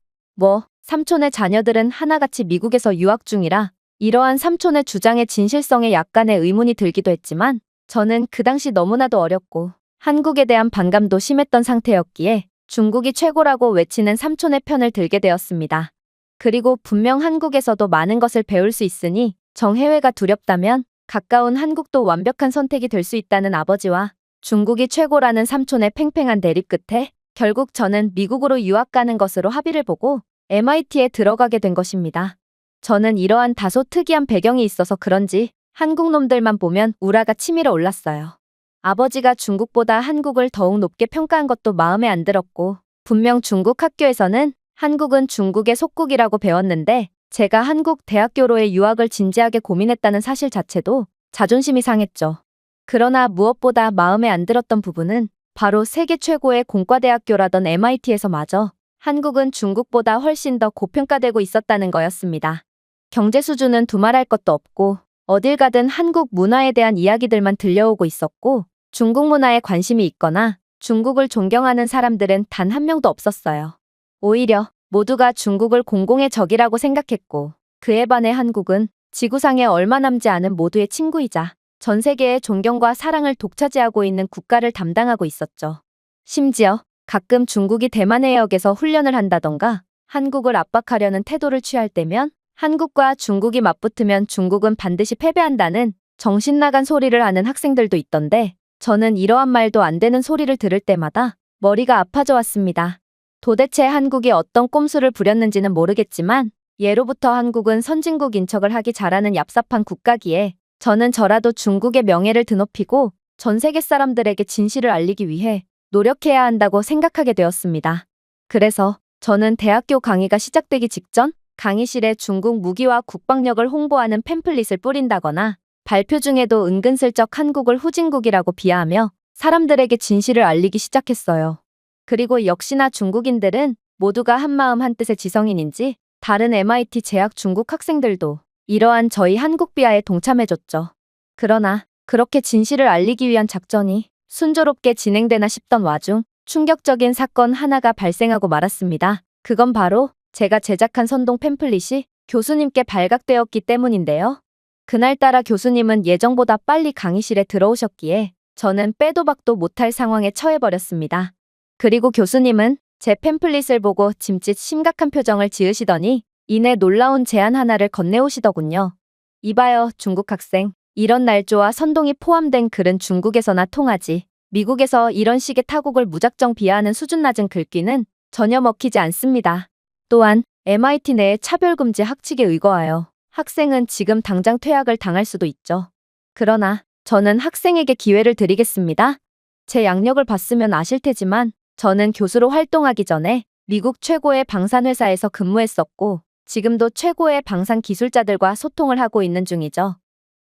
삼촌의 자녀들은 하나같이 미국에서 유학 중이라 이러한 삼촌의 주장의 진실성에 약간의 의문이 들기도 했지만 저는 그 당시 너무나도 어렸고 한국에 대한 반감도 심했던 상태였기에 중국이 최고라고 외치는 삼촌의 편을 들게 되었습니다. 그리고 분명 한국에서도 많은 것을 배울 수 있으니 정해외가 두렵다면 가까운 한국도 완벽한 선택이 될 수 있다는 아버지와 중국이 최고라는 삼촌의 팽팽한 대립 끝에 결국 저는 미국으로 유학 가는 것으로 합의를 보고 MIT에 들어가게 된 것입니다. 저는 이러한 다소 특이한 배경이 있어서 그런지 한국 놈들만 보면 우라가 치밀어 올랐어요. 아버지가 중국보다 한국을 더욱 높게 평가한 것도 마음에 안 들었고 분명 중국 학교에서는 한국은 중국의 속국이라고 배웠는데 제가 한국 대학교로의 유학을 진지하게 고민했다는 사실 자체도 자존심이 상했죠. 그러나 무엇보다 마음에 안 들었던 부분은 바로 세계 최고의 공과대학교라던 MIT에서마저 한국은 중국보다 훨씬 더 고평가되고 있었다는 거였습니다. 경제 수준은 두말할 것도 없고 어딜 가든 한국 문화에 대한 이야기들만 들려오고 있었고 중국 문화에 관심이 있거나 중국을 존경하는 사람들은 단 한 명도 없었어요. 오히려 모두가 중국을 공공의 적이라고 생각했고 그에 반해 한국은 지구상에 얼마 남지 않은 모두의 친구이자 전 세계의 존경과 사랑을 독차지하고 있는 국가를 담당하고 있었죠. 심지어 가끔 중국이 대만 해역에서 훈련을 한다던가 한국을 압박하려는 태도를 취할 때면 한국과 중국이 맞붙으면 중국은 반드시 패배한다는 정신나간 소리를 하는 학생들도 있던데 저는 이러한 말도 안 되는 소리를 들을 때마다 머리가 아파져 왔습니다. 도대체 한국이 어떤 꼼수를 부렸는지는 모르겠지만 예로부터 한국은 선진국 인척을 하기 잘하는 얍삽한 국가기에 저는 저라도 중국의 명예를 드높이고 전 세계 사람들에게 진실을 알리기 위해 노력해야 한다고 생각하게 되었습니다. 그래서 저는 대학교 강의가 시작되기 직전 강의실에 중국 무기와 국방력을 홍보하는 팸플릿을 뿌린다거나 발표 중에도 은근슬쩍 한국을 후진국이라고 비하하며 사람들에게 진실을 알리기 시작했어요. 그리고 역시나 중국인들은 모두가 한마음 한뜻의 지성인인지 다른 MIT 재학 중국 학생들도 이러한 저희 한국 비하에 동참해줬죠. 그러나 그렇게 진실을 알리기 위한 작전이 순조롭게 진행되나 싶던 와중 충격적인 사건 하나가 발생하고 말았습니다. 그건 바로 제가 제작한 선동 팸플릿이 교수님께 발각되었기 때문인데요. 그날따라 교수님은 예정보다 빨리 강의실에 들어오셨기에 저는 빼도 박도 못할 상황에 처해버렸습니다. 그리고 교수님은 제 팸플릿을 보고 짐짓 심각한 표정을 지으시더니 이내 놀라운 제안 하나를 건네오시더군요. 이봐요, 중국 학생. 이런 날조와 선동이 포함된 글은 중국에서나 통하지. 미국에서 이런 식의 타국을 무작정 비하하는 수준 낮은 글귀는 전혀 먹히지 않습니다. 또한 MIT 내에 차별금지 학칙에 의거하여 학생은 지금 당장 퇴학을 당할 수도 있죠. 그러나 저는 학생에게 기회를 드리겠습니다. 제 양력을 봤으면 아실 테지만 저는 교수로 활동하기 전에 미국 최고의 방산회사에서 근무했었고 지금도 최고의 방산 기술자들과 소통을 하고 있는 중이죠.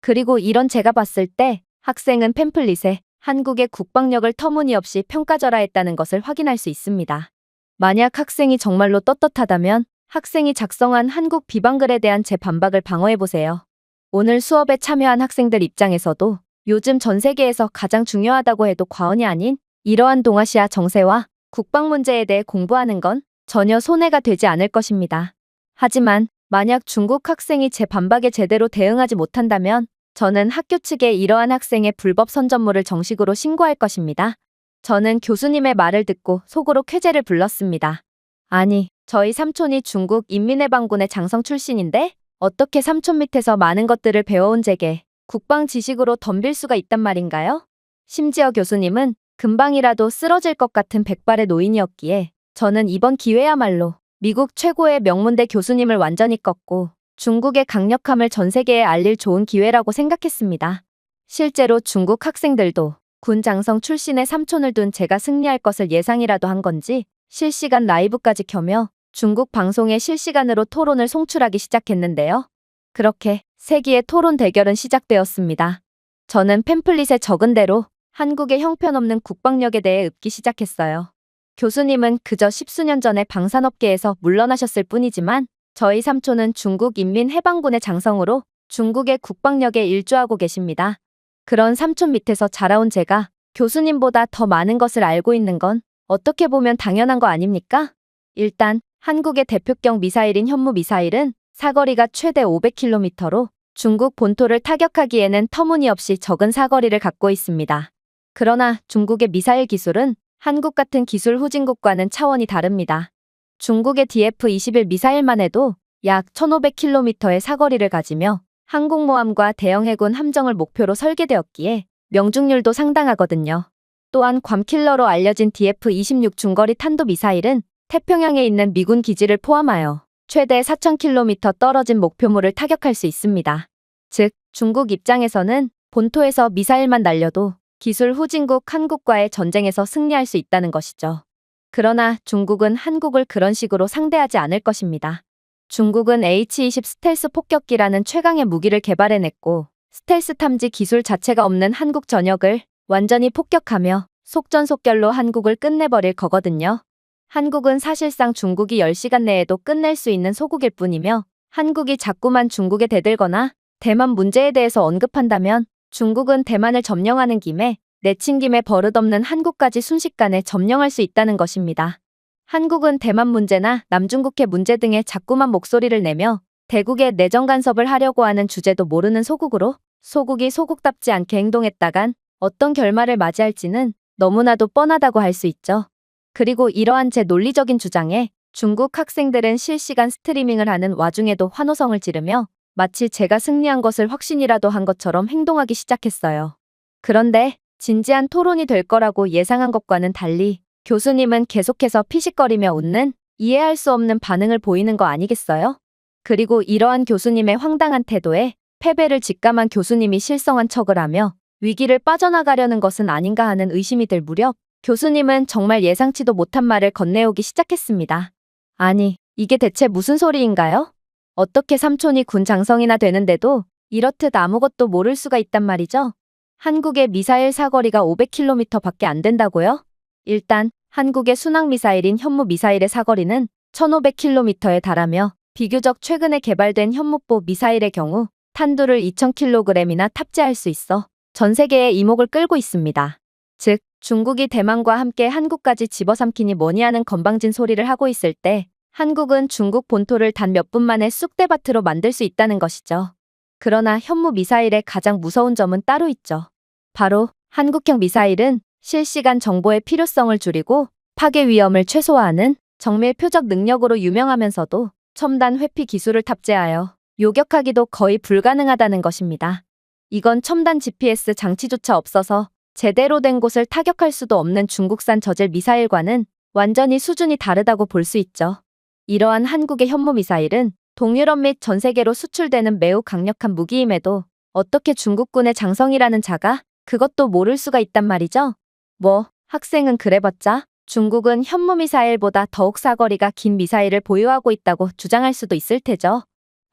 그리고 이런 제가 봤을 때 학생은 팸플릿에 한국의 국방력을 터무니없이 평가절하했다는 것을 확인할 수 있습니다. 만약 학생이 정말로 떳떳하다면 학생이 작성한 한국 비방글에 대한 제 반박을 방어해보세요. 오늘 수업에 참여한 학생들 입장에서도 요즘 전 세계에서 가장 중요하다고 해도 과언이 아닌 이러한 동아시아 정세와 국방 문제에 대해 공부하는 건 전혀 손해가 되지 않을 것입니다. 하지만 만약 중국 학생이 제 반박에 제대로 대응하지 못한다면 저는 학교 측에 이러한 학생의 불법 선전물을 정식으로 신고할 것입니다. 저는 교수님의 말을 듣고 속으로 쾌재를 불렀습니다. 아니, 저희 삼촌이 중국 인민해방군의 장성 출신인데 어떻게 삼촌 밑에서 많은 것들을 배워온 제게 국방 지식으로 덤빌 수가 있단 말인가요? 심지어 교수님은 금방이라도 쓰러질 것 같은 백발의 노인이었기에 저는 이번 기회야말로 미국 최고의 명문대 교수님을 완전히 꺾고 중국의 강력함을 전 세계에 알릴 좋은 기회라고 생각했습니다. 실제로 중국 학생들도 군 장성 출신의 삼촌을 둔 제가 승리할 것을 예상이라도 한 건지 실시간 라이브까지 켜며 중국 방송에 실시간으로 토론을 송출하기 시작했는데요. 그렇게 세기의 토론 대결은 시작되었습니다. 저는 팸플릿에 적은 대로 한국의 형편없는 국방력에 대해 읊기 시작했어요. 교수님은 그저 십수년 전에 방산업계에서 물러나셨을 뿐이지만 저희 삼촌은 중국 인민해방군의 장성으로 중국의 국방력에 일조하고 계십니다. 그런 삼촌 밑에서 자라온 제가 교수님보다 더 많은 것을 알고 있는 건 어떻게 보면 당연한 거 아닙니까? 일단 한국의 대표격 미사일인 현무 미사일은 사거리가 최대 500km로 중국 본토를 타격하기에는 터무니없이 적은 사거리를 갖고 있습니다. 그러나 중국의 미사일 기술은 한국 같은 기술 후진국과는 차원이 다릅니다. 중국의 DF-21 미사일만 해도 약 1500km의 사거리를 가지며 항공모함과 대형 해군 함정을 목표로 설계되었기에 명중률도 상당하거든요. 또한 괌킬러로 알려진 DF-26 중거리 탄도미사일은 태평양에 있는 미군 기지를 포함하여 최대 4000km 떨어진 목표물을 타격할 수 있습니다. 즉, 중국 입장에서는 본토에서 미사일만 날려도 기술 후진국 한국과의 전쟁에서 승리할 수 있다는 것이죠. 그러나 중국은 한국을 그런 식으로 상대하지 않을 것입니다. 중국은 H-20 스텔스 폭격기라는 최강의 무기를 개발해냈고 스텔스 탐지 기술 자체가 없는 한국 전역을 완전히 폭격하며 속전속결로 한국을 끝내버릴 거거든요. 한국은 사실상 중국이 10시간 내에도 끝낼 수 있는 소국일 뿐이며 한국이 자꾸만 중국에 대들거나 대만 문제에 대해서 언급한다면 중국은 대만을 점령하는 김에 내친 김에 버릇없는 한국까지 순식간에 점령할 수 있다는 것입니다. 한국은 대만 문제나 남중국해 문제 등에 자꾸만 목소리를 내며 대국의 내정 간섭을 하려고 하는 주제도 모르는 소국으로 소국이 소국답지 않게 행동했다간 어떤 결말을 맞이할지는 너무나도 뻔하다고 할 수 있죠. 그리고 이러한 제 논리적인 주장에 중국 학생들은 실시간 스트리밍을 하는 와중에도 환호성을 지르며 마치 제가 승리한 것을 확신이라도 한 것처럼 행동하기 시작했어요. 그런데 진지한 토론이 될 거라고 예상한 것과는 달리 교수님은 계속해서 피식거리며 웃는 이해할 수 없는 반응을 보이는 거 아니겠어요? 그리고 이러한 교수님의 황당한 태도에 패배를 직감한 교수님이 실성한 척을 하며 위기를 빠져나가려는 것은 아닌가 하는 의심이 들 무렵 교수님은 정말 예상치도 못한 말을 건네오기 시작했습니다. 아니, 이게 대체 무슨 소리인가요? 어떻게 삼촌이 군 장성이나 되는데도 이렇듯 아무것도 모를 수가 있단 말이죠? 한국의 미사일 사거리가 500km밖에 안 된다고요? 일단 한국의 순항미사일인 현무 미사일의 사거리는 1500km에 달하며 비교적 최근에 개발된 현무포 미사일의 경우 탄두를 2000kg이나 탑재할 수 있어 전 세계의 이목을 끌고 있습니다. 즉, 중국이 대만과 함께 한국까지 집어삼키니 뭐니 하는 건방진 소리를 하고 있을 때 한국은 중국 본토를 단 몇 분 만에 쑥대밭으로 만들 수 있다는 것이죠. 그러나 현무 미사일의 가장 무서운 점은 따로 있죠. 바로 한국형 미사일은 실시간 정보의 필요성을 줄이고 파괴 위험을 최소화하는 정밀 표적 능력으로 유명하면서도 첨단 회피 기술을 탑재하여 요격하기도 거의 불가능하다는 것입니다. 이건 첨단 GPS 장치조차 없어서 제대로 된 곳을 타격할 수도 없는 중국산 저질 미사일과는 완전히 수준이 다르다고 볼 수 있죠. 이러한 한국의 현무 미사일은 동유럽 및 전 세계로 수출되는 매우 강력한 무기임에도 어떻게 중국군의 장성이라는 자가 그것도 모를 수가 있단 말이죠. 뭐, 학생은 그래봤자 중국은 현무 미사일보다 더욱 사거리가 긴 미사일을 보유하고 있다고 주장할 수도 있을 테죠.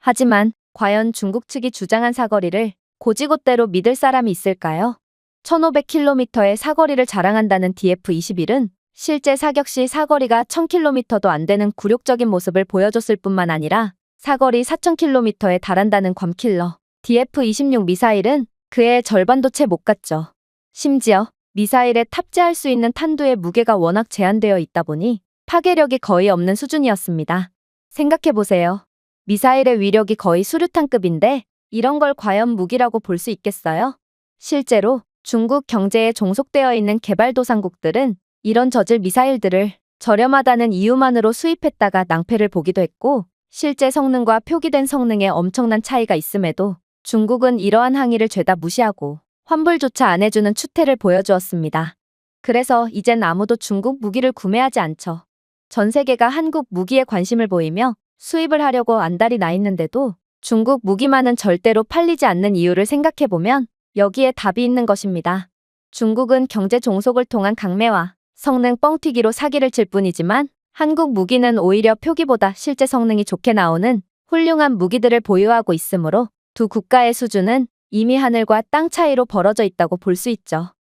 하지만 과연 중국 측이 주장한 사거리를 고지곳대로 믿을 사람이 있을까요? 1500km의 사거리를 자랑한다는 DF-21은 실제 사격 시 사거리가 1000km도 안 되는 굴욕적인 모습을 보여줬을 뿐만 아니라 사거리 4000km에 달한다는 괌킬러 DF-26 미사일은 그의 절반도 채 못 갔죠. 심지어 미사일에 탑재할 수 있는 탄두의 무게가 워낙 제한되어 있다 보니 파괴력이 거의 없는 수준이었습니다. 생각해보세요. 미사일의 위력이 거의 수류탄급인데 이런 걸 과연 무기라고 볼 수 있겠어요? 실제로 중국 경제에 종속되어 있는 개발도상국들은 이런 저질 미사일들을 저렴하다는 이유만으로 수입했다가 낭패를 보기도 했고, 실제 성능과 표기된 성능에 엄청난 차이가 있음에도 중국은 이러한 항의를 죄다 무시하고 환불조차 안 해주는 추태를 보여주었습니다. 그래서 이젠 아무도 중국 무기를 구매하지 않죠. 전 세계가 한국 무기에 관심을 보이며 수입을 하려고 안달이 나 있는데도 중국 무기만은 절대로 팔리지 않는 이유를 생각해보면 여기에 답이 있는 것입니다. 중국은 경제 종속을 통한 강매와 성능 뻥튀기로 사기를 칠 뿐이지만 한국 무기는 오히려 표기보다 실제 성능이 좋게 나오는 훌륭한 무기들을 보유하고 있으므로 두 국가의 수준은 이미 하늘과 땅 차이로 벌어져 있다고 볼 수 있죠.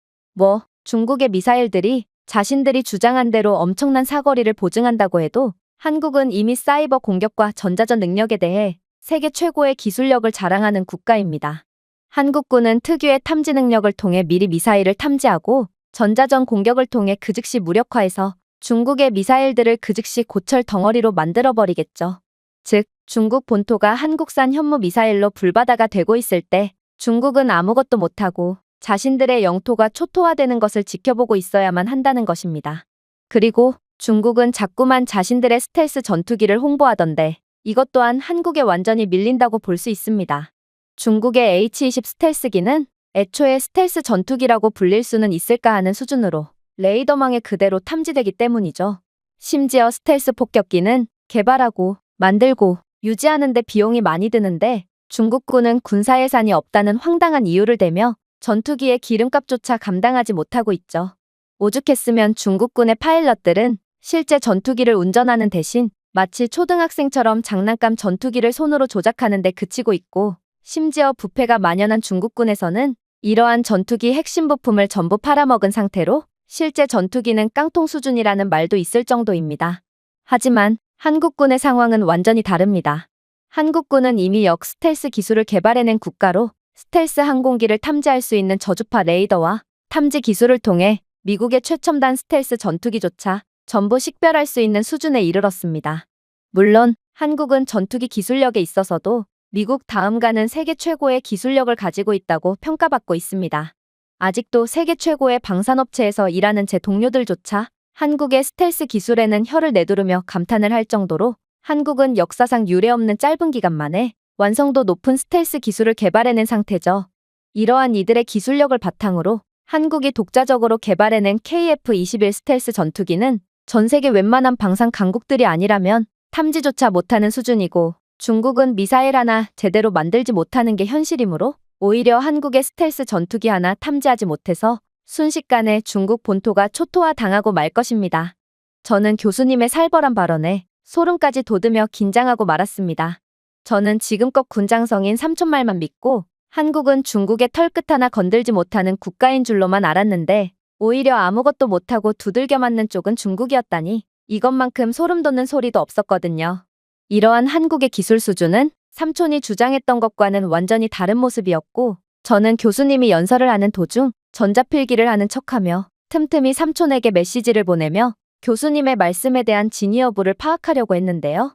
중국의 미사일들이 자신들이 주장한 대로 엄청난 사거리를 보증한다고 해도 한국은 이미 사이버 공격과 전자전 능력에 대해 세계 최고의 기술력을 자랑하는 국가입니다. 한국군은 특유의 탐지 능력을 통해 미리 미사일을 탐지하고 전자전 공격을 통해 그 즉시 무력화해서 중국의 미사일들을 그 즉시 고철 덩어리로 만들어버리겠죠. 즉, 중국 본토가 한국산 현무 미사일로 불바다가 되고 있을 때 중국은 아무것도 못하고 자신들의 영토가 초토화되는 것을 지켜보고 있어야만 한다는 것입니다. 그리고 중국은 자꾸만 자신들의 스텔스 전투기를 홍보하던데 이것 또한 한국에 완전히 밀린다고 볼 수 있습니다. 중국의 H-20 스텔스기는 애초에 스텔스 전투기라고 불릴 수는 있을까 하는 수준으로 레이더망에 그대로 탐지되기 때문이죠. 심지어 스텔스 폭격기는 개발하고 만들고 유지하는 데 비용이 많이 드는데 중국군은 군사 예산이 없다는 황당한 이유를 대며 전투기의 기름값조차 감당하지 못하고 있죠. 오죽했으면 중국군의 파일럿들은 실제 전투기를 운전하는 대신 마치 초등학생처럼 장난감 전투기를 손으로 조작하는 데 그치고 있고, 심지어 부패가 만연한 중국군에서는 이러한 전투기 핵심 부품을 전부 팔아먹은 상태로 실제 전투기는 깡통 수준이라는 말도 있을 정도입니다. 하지만 한국군의 상황은 완전히 다릅니다. 한국군은 이미 스텔스 기술을 개발해낸 국가로 스텔스 항공기를 탐지할 수 있는 저주파 레이더와 탐지 기술을 통해 미국의 최첨단 스텔스 전투기조차 전부 식별할 수 있는 수준에 이르렀습니다. 물론 한국은 전투기 기술력에 있어서도 미국 다음 가는 세계 최고의 기술력을 가지고 있다고 평가받고 있습니다. 아직도 세계 최고의 방산업체에서 일하는 제 동료들조차 한국의 스텔스 기술에는 혀를 내두르며 감탄을 할 정도로 한국은 역사상 유례없는 짧은 기간 만에 완성도 높은 스텔스 기술을 개발해낸 상태죠. 이러한 이들의 기술력을 바탕으로 한국이 독자적으로 개발해낸 KF-21 스텔스 전투기는 전 세계 웬만한 방산 강국들이 아니라면 탐지조차 못하는 수준이고, 중국은 미사일 하나 제대로 만들지 못하는 게 현실이므로 오히려 한국의 스텔스 전투기 하나 탐지하지 못해서 순식간에 중국 본토가 초토화 당하고 말 것입니다. 저는 교수님의 살벌한 발언에 소름까지 돋으며 긴장하고 말았습니다. 저는 지금껏 군장성인 삼촌말만 믿고 한국은 중국의 털끝 하나 건들지 못하는 국가인 줄로만 알았는데 오히려 아무것도 못하고 두들겨 맞는 쪽은 중국이었다니 이것만큼 소름 돋는 소리도 없었거든요. 이러한 한국의 기술 수준은 삼촌이 주장했던 것과는 완전히 다른 모습이었고, 저는 교수님이 연설을 하는 도중 전자필기를 하는 척하며 틈틈이 삼촌에게 메시지를 보내며 교수님의 말씀에 대한 진위 여부를 파악하려고 했는데요.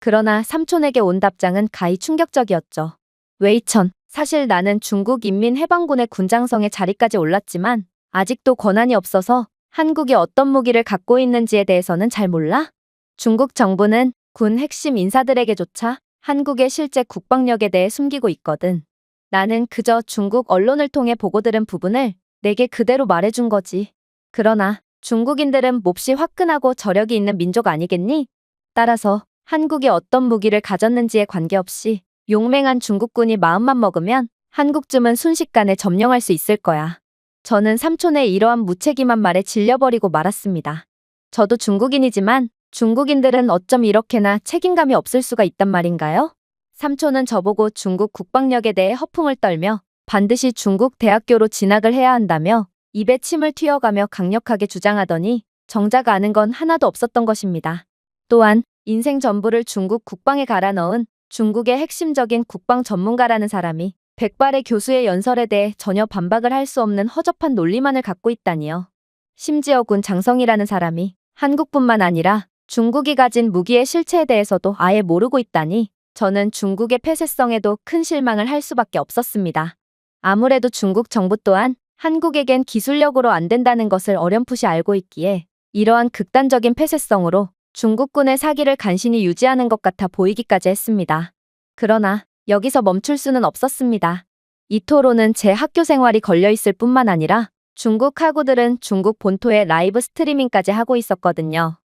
그러나 삼촌에게 온 답장은 가히 충격적이었죠. 웨이천, 사실 나는 중국 인민해방군의 군장성에 자리까지 올랐지만 아직도 권한이 없어서 한국이 어떤 무기를 갖고 있는지에 대해서는 잘 몰라? 중국 정부는 군 핵심 인사들에게조차 한국의 실제 국방력에 대해 숨기고 있거든. 나는 그저 중국 언론을 통해 보고 들은 부분을 내게 그대로 말해준 거지. 그러나 중국인들은 몹시 화끈하고 저력이 있는 민족 아니겠니? 따라서 한국이 어떤 무기를 가졌는지에 관계없이 용맹한 중국군이 마음만 먹으면 한국쯤은 순식간에 점령할 수 있을 거야. 저는 삼촌의 이러한 무책임한 말에 질려버리고 말았습니다. 저도 중국인이지만 중국인들은 어쩜 이렇게나 책임감이 없을 수가 있단 말인가요? 삼촌은 저보고 중국 국방력에 대해 허풍을 떨며 반드시 중국 대학교로 진학을 해야 한다며 입에 침을 튀어가며 강력하게 주장하더니 정작 아는 건 하나도 없었던 것입니다. 또한 인생 전부를 중국 국방에 갈아 넣은 중국의 핵심적인 국방 전문가라는 사람이 백발의 교수의 연설에 대해 전혀 반박을 할 수 없는 허접한 논리만을 갖고 있다니요. 심지어 군 장성이라는 사람이 한국뿐만 아니라 중국이 가진 무기의 실체에 대해서도 아예 모르고 있다니 저는 중국의 폐쇄성에도 큰 실망을 할 수밖에 없었습니다. 아무래도 중국 정부 또한 한국에겐 기술력으로 안 된다는 것을 어렴풋이 알고 있기에 이러한 극단적인 폐쇄성으로 중국군의 사기를 간신히 유지하는 것 같아 보이기까지 했습니다. 그러나 여기서 멈출 수는 없었습니다. 이 토론은 제 학교 생활이 걸려있을 뿐만 아니라 중국 학우들은 중국 본토에 라이브 스트리밍까지 하고 있었거든요.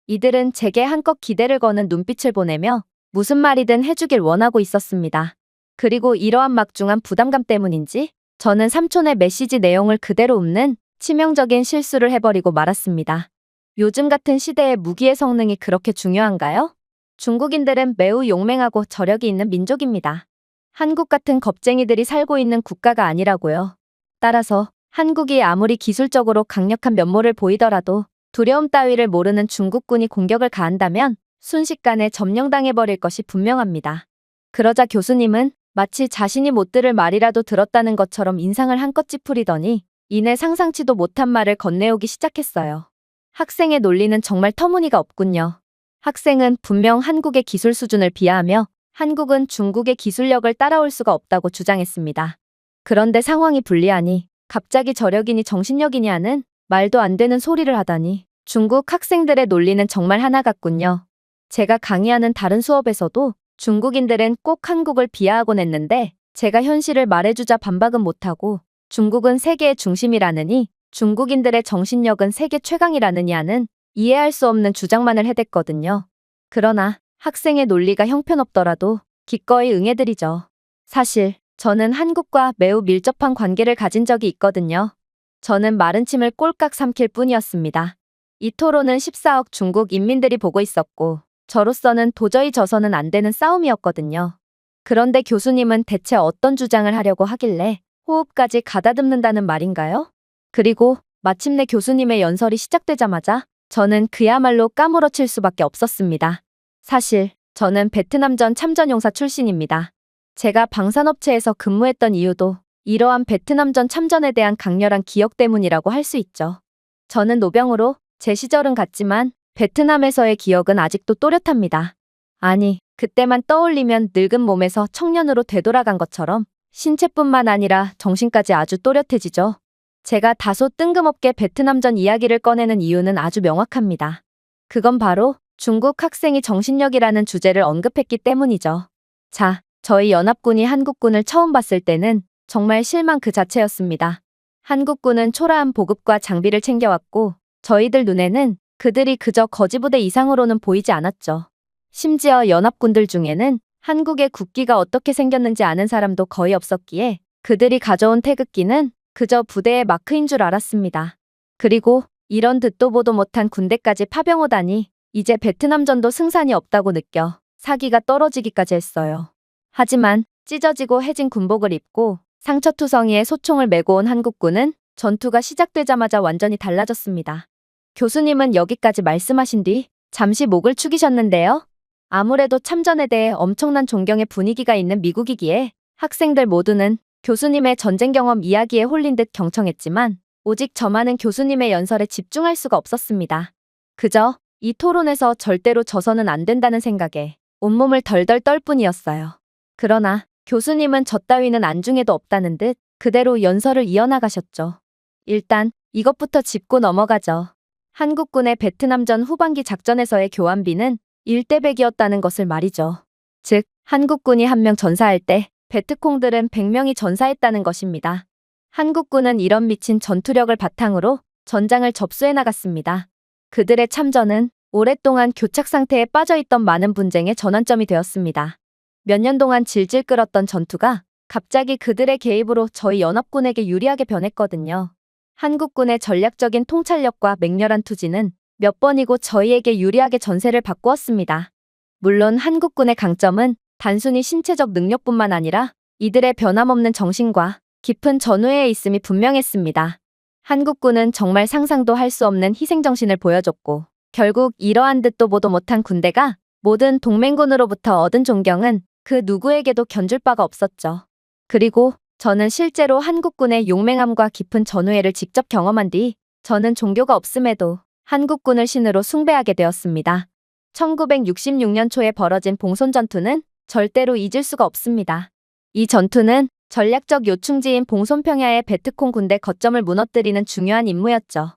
이들은 제게 한껏 기대를 거는 눈빛을 보내며 무슨 말이든 해주길 원하고 있었습니다. 그리고 이러한 막중한 부담감 때문인지 저는 삼촌의 메시지 내용을 그대로 읊는 치명적인 실수를 해버리고 말았습니다. 요즘 같은 시대에 무기의 성능이 그렇게 중요한가요? 중국인들은 매우 용맹하고 저력이 있는 민족입니다. 한국 같은 겁쟁이들이 살고 있는 국가가 아니라고요. 따라서 한국이 아무리 기술적으로 강력한 면모를 보이더라도 두려움 따위를 모르는 중국군이 공격을 가한다면 순식간에 점령당해버릴 것이 분명합니다. 그러자 교수님은 마치 자신이 못 들을 말이라도 들었다는 것처럼 인상을 한껏 찌푸리더니 이내 상상치도 못한 말을 건네오기 시작했어요. 학생의 논리는 정말 터무니가 없군요. 학생은 분명 한국의 기술 수준을 비하하며 한국은 중국의 기술력을 따라올 수가 없다고 주장했습니다. 그런데 상황이 불리하니 갑자기 저력이니 정신력이니 하는 말도 안 되는 소리를 하다니 중국 학생들의 논리는 정말 하나 같군요. 제가 강의하는 다른 수업에서도 중국인들은 꼭 한국을 비하하곤 했는데 제가 현실을 말해주자 반박은 못하고 중국은 세계의 중심이라느니 중국인들의 정신력은 세계 최강이라느니 하는 이해할 수 없는 주장만을 해댔거든요. 그러나 학생의 논리가 형편없더라도 기꺼이 응해드리죠. 사실 저는 한국과 매우 밀접한 관계를 가진 적이 있거든요. 저는 마른 침을 꼴깍 삼킬 뿐이었습니다. 이 토론은 14억 중국 인민들이 보고 있었고 저로서는 도저히 져서는 안 되는 싸움이었거든요. 그런데 교수님은 대체 어떤 주장을 하려고 하길래 호흡까지 가다듬는다는 말인가요? 그리고 마침내 교수님의 연설이 시작되자마자 저는 그야말로 까무러칠 수밖에 없었습니다. 사실 저는 베트남전 참전용사 출신입니다. 제가 방산업체에서 근무했던 이유도 이러한 베트남전 참전에 대한 강렬한 기억 때문이라고 할 수 있죠. 저는 노병으로 제 시절은 같지만 베트남에서의 기억은 아직도 또렷합니다. 아니, 그때만 떠올리면 늙은 몸에서 청년으로 되돌아간 것처럼 신체뿐만 아니라 정신까지 아주 또렷해지죠. 제가 다소 뜬금없게 베트남전 이야기를 꺼내는 이유는 아주 명확합니다. 그건 바로 중국 학생이 정신력이라는 주제를 언급했기 때문이죠. 자, 저희 연합군이 한국군을 처음 봤을 때는 정말 실망 그 자체였습니다. 한국군은 초라한 보급과 장비를 챙겨왔고 저희들 눈에는 그들이 그저 거지부대 이상으로는 보이지 않았죠. 심지어 연합군들 중에는 한국의 국기가 어떻게 생겼는지 아는 사람도 거의 없었기에 그들이 가져온 태극기는 그저 부대의 마크인 줄 알았습니다. 그리고 이런 듣도 보도 못한 군대까지 파병 오다니 이제 베트남전도 승산이 없다고 느껴 사기가 떨어지기까지 했어요. 하지만 찢어지고 해진 군복을 입고 상처투성이에 소총을 메고 온 한국군은 전투가 시작되자마자 완전히 달라졌습니다. 교수님은 여기까지 말씀하신 뒤 잠시 목을 축이셨는데요. 아무래도 참전에 대해 엄청난 존경의 분위기가 있는 미국이기에 학생들 모두는 교수님의 전쟁 경험 이야기에 홀린 듯 경청했지만 오직 저만은 교수님의 연설에 집중할 수가 없었습니다. 그저 이 토론에서 절대로 져서는 안 된다는 생각에 온몸을 덜덜 떨 뿐이었어요. 그러나 교수님은 저 따위는 안중에도 없다는 듯 그대로 연설을 이어나가셨죠. 일단 이것부터 짚고 넘어가죠. 한국군의 베트남전 후반기 작전에서의 교환비는 1대 100이었다는 것을 말이죠. 즉, 한국군이 한 명 전사할 때 베트콩들은 100명이 전사했다는 것입니다. 한국군은 이런 미친 전투력을 바탕으로 전장을 접수해 나갔습니다. 그들의 참전은 오랫동안 교착 상태에 빠져있던 많은 분쟁의 전환점이 되었습니다. 몇 년 동안 질질 끌었던 전투가 갑자기 그들의 개입으로 저희 연합군에게 유리하게 변했거든요. 한국군의 전략적인 통찰력과 맹렬한 투지는 몇 번이고 저희에게 유리하게 전세를 바꾸었습니다. 물론 한국군의 강점은 단순히 신체적 능력뿐만 아니라 이들의 변함없는 정신과 깊은 전우회에 있음이 분명했습니다. 한국군은 정말 상상도 할 수 없는 희생정신을 보여줬고 결국 이러한 듯도 보도 못한 군대가 모든 동맹군으로부터 얻은 존경은 그 누구에게도 견줄 바가 없었죠. 그리고 저는 실제로 한국군의 용맹함과 깊은 전우애를 직접 경험한 뒤 저는 종교가 없음에도 한국군을 신으로 숭배하게 되었습니다. 1966년 초에 벌어진 봉손 전투는 절대로 잊을 수가 없습니다. 이 전투는 전략적 요충지인 봉손평야의 베트콩 군대 거점을 무너뜨리는 중요한 임무였죠.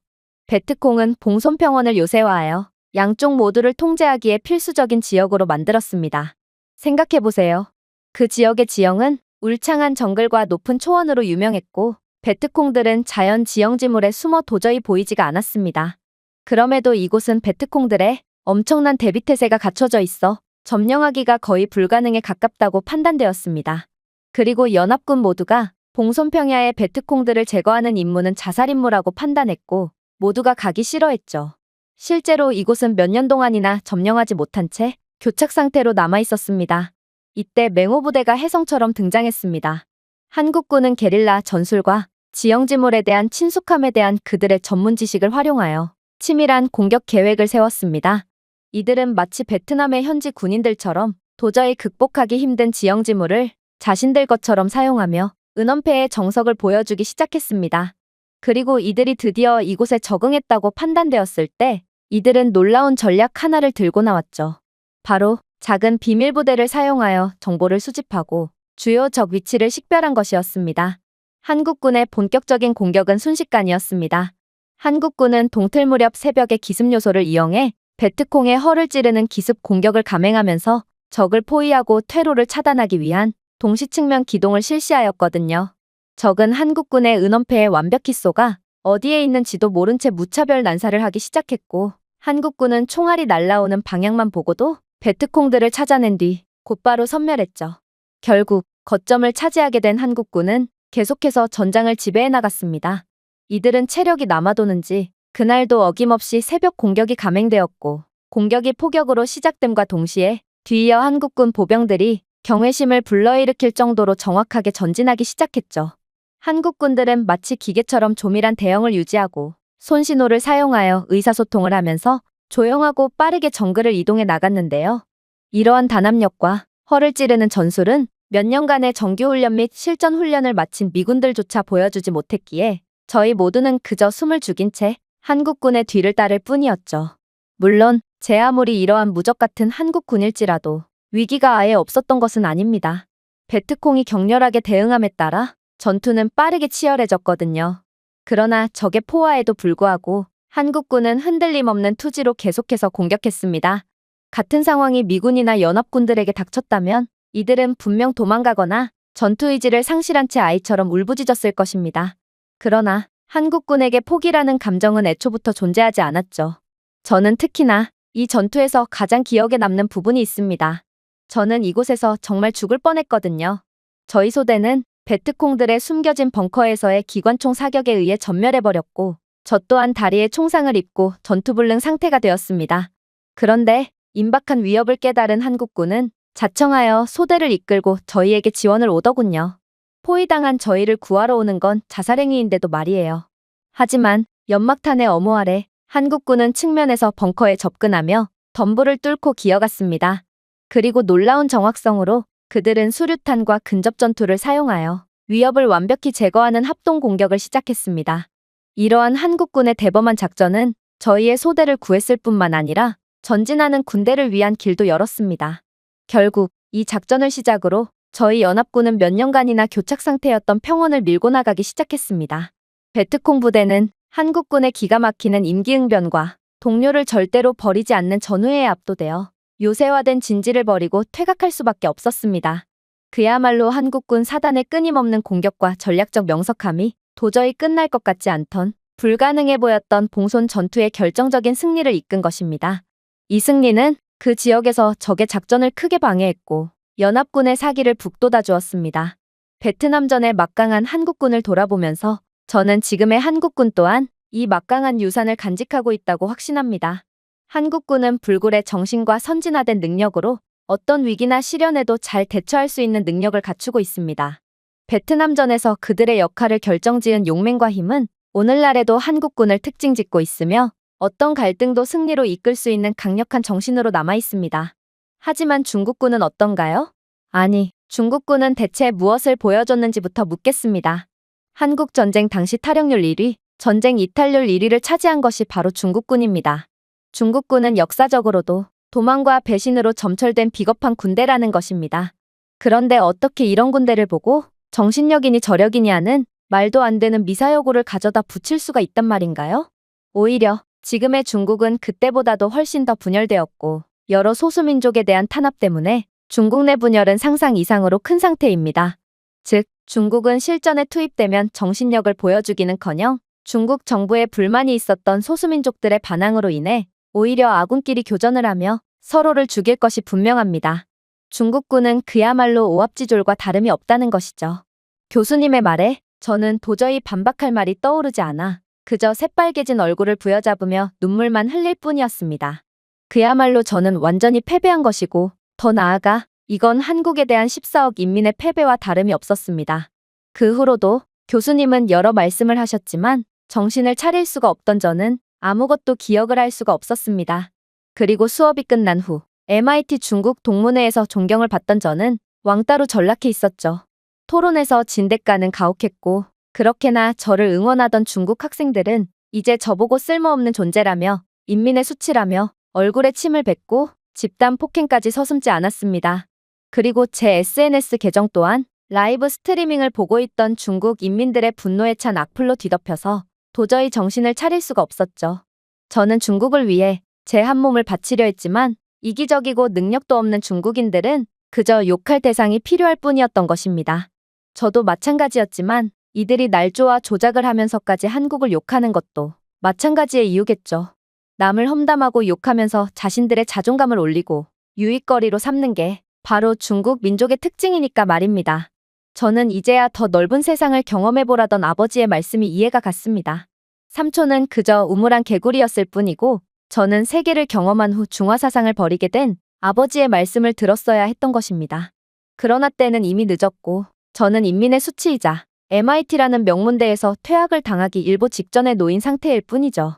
베트콩은 봉손평원을 요새화하여 양쪽 모두를 통제하기에 필수적인 지역으로 만들었습니다. 생각해보세요. 그 지역의 지형은 울창한 정글과 높은 초원으로 유명했고 베트콩들은 자연 지형지물에 숨어 도저히 보이지가 않았습니다. 그럼에도 이곳은 베트콩들의 엄청난 대비태세가 갖춰져 있어 점령하기가 거의 불가능에 가깝다고 판단되었습니다. 그리고 연합군 모두가 봉손평야의 베트콩들을 제거하는 임무는 자살 임무라고 판단했고 모두가 가기 싫어했죠. 실제로 이곳은 몇 년 동안이나 점령하지 못한 채 교착 상태로 남아 있었습니다. 이때 맹호 부대가 혜성처럼 등장했습니다. 한국군은 게릴라 전술과 지형지물에 대한 친숙함에 대한 그들의 전문 지식을 활용하여 치밀한 공격 계획을 세웠습니다. 이들은 마치 베트남의 현지 군인들처럼 도저히 극복하기 힘든 지형지물을 자신들 것처럼 사용하며 은원패의 정석을 보여주기 시작했습니다. 그리고 이들이 드디어 이곳에 적응했다고 판단되었을 때 이들은 놀라운 전략 하나를 들고 나왔죠. 바로 작은 비밀부대를 사용하여 정보를 수집하고 주요 적 위치를 식별한 것이었습니다. 한국군의 본격적인 공격은 순식간이었습니다. 한국군은 동틀 무렵 새벽의 기습 요소를 이용해 베트콩의 허를 찌르는 기습 공격을 감행하면서 적을 포위하고 퇴로를 차단하기 위한 동시측면 기동을 실시하였거든요. 적은 한국군의 은원패에 완벽히 쏘가 어디에 있는지도 모른 채 무차별 난사를 하기 시작했고 한국군은 총알이 날아오는 방향만 보고도 베트콩들을 찾아낸 뒤 곧바로 섬멸했죠. 결국 거점을 차지하게 된 한국군은 계속해서 전장을 지배해 나갔습니다. 이들은 체력이 남아도는지 그날도 어김없이 새벽 공격이 감행되었고 공격이 포격으로 시작됨과 동시에 뒤이어 한국군 보병들이 경외심을 불러일으킬 정도로 정확하게 전진하기 시작했죠. 한국군들은 마치 기계처럼 조밀한 대형을 유지하고 손신호를 사용하여 의사소통을 하면서 조용하고 빠르게 정글을 이동해 나갔는데요. 이러한 단합력과 허를 찌르는 전술은 몇 년간의 정규훈련 및 실전 훈련을 마친 미군들조차 보여주지 못했기에 저희 모두는 그저 숨을 죽인 채 한국군의 뒤를 따를 뿐이었죠. 물론 제 아무리 이러한 무적 같은 한국군일지라도 위기가 아예 없었던 것은 아닙니다. 베트콩이 격렬하게 대응함에 따라 전투는 빠르게 치열해졌거든요. 그러나 적의 포화에도 불구하고 한국군은 흔들림 없는 투지로 계속해서 공격했습니다. 같은 상황이 미군이나 연합군들에게 닥쳤다면 이들은 분명 도망가거나 전투 의지를 상실한 채 아이처럼 울부짖었을 것입니다. 그러나 한국군에게 포기라는 감정은 애초부터 존재하지 않았죠. 저는 특히나 이 전투에서 가장 기억에 남는 부분이 있습니다. 저는 이곳에서 정말 죽을 뻔했거든요. 저희 소대는 베트콩들의 숨겨진 벙커에서의 기관총 사격에 의해 전멸해버렸고 저 또한 다리에 총상을 입고 전투불능 상태가 되었습니다. 그런데 임박한 위협을 깨달은 한국군은 자청하여 소대를 이끌고 저희에게 지원을 오더군요. 포위당한 저희를 구하러 오는 건 자살행위인데도 말이에요. 하지만 연막탄의 엄호 아래 한국군은 측면에서 벙커에 접근하며 덤불을 뚫고 기어갔습니다. 그리고 놀라운 정확성으로 그들은 수류탄과 근접 전투를 사용하여 위협을 완벽히 제거하는 합동 공격을 시작했습니다. 이러한 한국군의 대범한 작전은 저희의 소대를 구했을 뿐만 아니라 전진하는 군대를 위한 길도 열었습니다. 결국 이 작전을 시작으로 저희 연합군은 몇 년간이나 교착 상태였던 평원을 밀고 나가기 시작했습니다. 베트콩 부대는 한국군의 기가 막히는 임기응변과 동료를 절대로 버리지 않는 전우회에 압도되어 요새화된 진지를 버리고 퇴각할 수밖에 없었습니다. 그야말로 한국군 사단의 끊임없는 공격과 전략적 명석함이 도저히 끝날 것 같지 않던 불가능해 보였던 봉손 전투의 결정적인 승리를 이끈 것입니다. 이 승리는 그 지역에서 적의 작전을 크게 방해했고 연합군의 사기를 북돋아 주었습니다. 베트남전의 막강한 한국군을 돌아보면서 저는 지금의 한국군 또한 이 막강한 유산을 간직하고 있다고 확신합니다. 한국군은 불굴의 정신과 선진화된 능력으로 어떤 위기나 시련에도 잘 대처할 수 있는 능력을 갖추고 있습니다. 베트남전에서 그들의 역할을 결정지은 용맹과 힘은 오늘날에도 한국군을 특징짓고 있으며 어떤 갈등도 승리로 이끌 수 있는 강력한 정신으로 남아 있습니다. 하지만 중국군은 어떤가요? 아니, 중국군은 대체 무엇을 보여줬는지부터 묻겠습니다. 한국 전쟁 당시 탈영률 1위, 전쟁 이탈률 1위를 차지한 것이 바로 중국군입니다. 중국군은 역사적으로도 도망과 배신으로 점철된 비겁한 군대라는 것입니다. 그런데 어떻게 이런 군대를 보고 정신력이니 저력이니 하는 말도 안 되는 미사여구를 가져다 붙일 수가 있단 말인가요? 오히려 지금의 중국은 그때보다도 훨씬 더 분열되었고 여러 소수민족에 대한 탄압 때문에 중국 내 분열은 상상 이상으로 큰 상태입니다. 즉, 중국은 실전에 투입되면 정신력을 보여주기는커녕 중국 정부에 불만이 있었던 소수민족들의 반항으로 인해 오히려 아군끼리 교전을 하며 서로를 죽일 것이 분명합니다. 중국군은 그야말로 오합지졸과 다름이 없다는 것이죠. 교수님의 말에 저는 도저히 반박할 말이 떠오르지 않아 그저 새빨개진 얼굴을 부여잡으며 눈물만 흘릴 뿐이었습니다. 그야말로 저는 완전히 패배한 것이고 더 나아가 이건 한국에 대한 14억 인민의 패배와 다름이 없었습니다. 그 후로도 교수님은 여러 말씀을 하셨지만 정신을 차릴 수가 없던 저는 아무것도 기억을 할 수가 없었습니다. 그리고 수업이 끝난 후 MIT 중국 동문회에서 존경을 받던 저는 왕따로 전락해 있었죠. 토론에서 진대가는 가혹했고 그렇게나 저를 응원하던 중국 학생들은 이제 저보고 쓸모없는 존재라며 인민의 수치라며 얼굴에 침을 뱉고 집단 폭행까지 서슴지 않았습니다. 그리고 제 SNS 계정 또한 라이브 스트리밍을 보고 있던 중국 인민들의 분노에 찬 악플로 뒤덮여서 도저히 정신을 차릴 수가 없었죠. 저는 중국을 위해 제 한 몸을 바치려 했지만 이기적이고 능력도 없는 중국인들은 그저 욕할 대상이 필요할 뿐이었던 것입니다. 저도 마찬가지였지만 이들이 날조와 조작을 하면서까지 한국을 욕하는 것도 마찬가지의 이유겠죠. 남을 험담하고 욕하면서 자신들의 자존감을 올리고 유익거리로 삼는 게 바로 중국 민족의 특징이니까 말입니다. 저는 이제야 더 넓은 세상을 경험해보라던 아버지의 말씀이 이해가 갔습니다. 삼촌은 그저 우물안 개구리였을 뿐이고 저는 세계를 경험한 후 중화사상을 버리게 된 아버지의 말씀을 들었어야 했던 것입니다. 그러나 때는 이미 늦었고 저는 인민의 수치이자 MIT라는 명문대에서 퇴학을 당하기 일보 직전에 놓인 상태일 뿐이죠.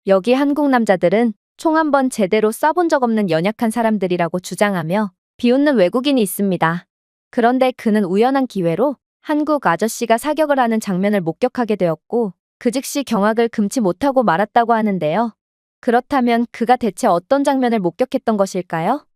여기 한국 남자들은 총 한 번 제대로 쏴본 적 없는 연약한 사람들이라고 주장하며 비웃는 외국인이 있습니다. 그런데 그는 우연한 기회로 한국 아저씨가 사격을 하는 장면을 목격하게 되었고 그 즉시 경악을 금치 못하고 말았다고 하는데요. 그렇다면 그가 대체 어떤 장면을 목격했던 것일까요?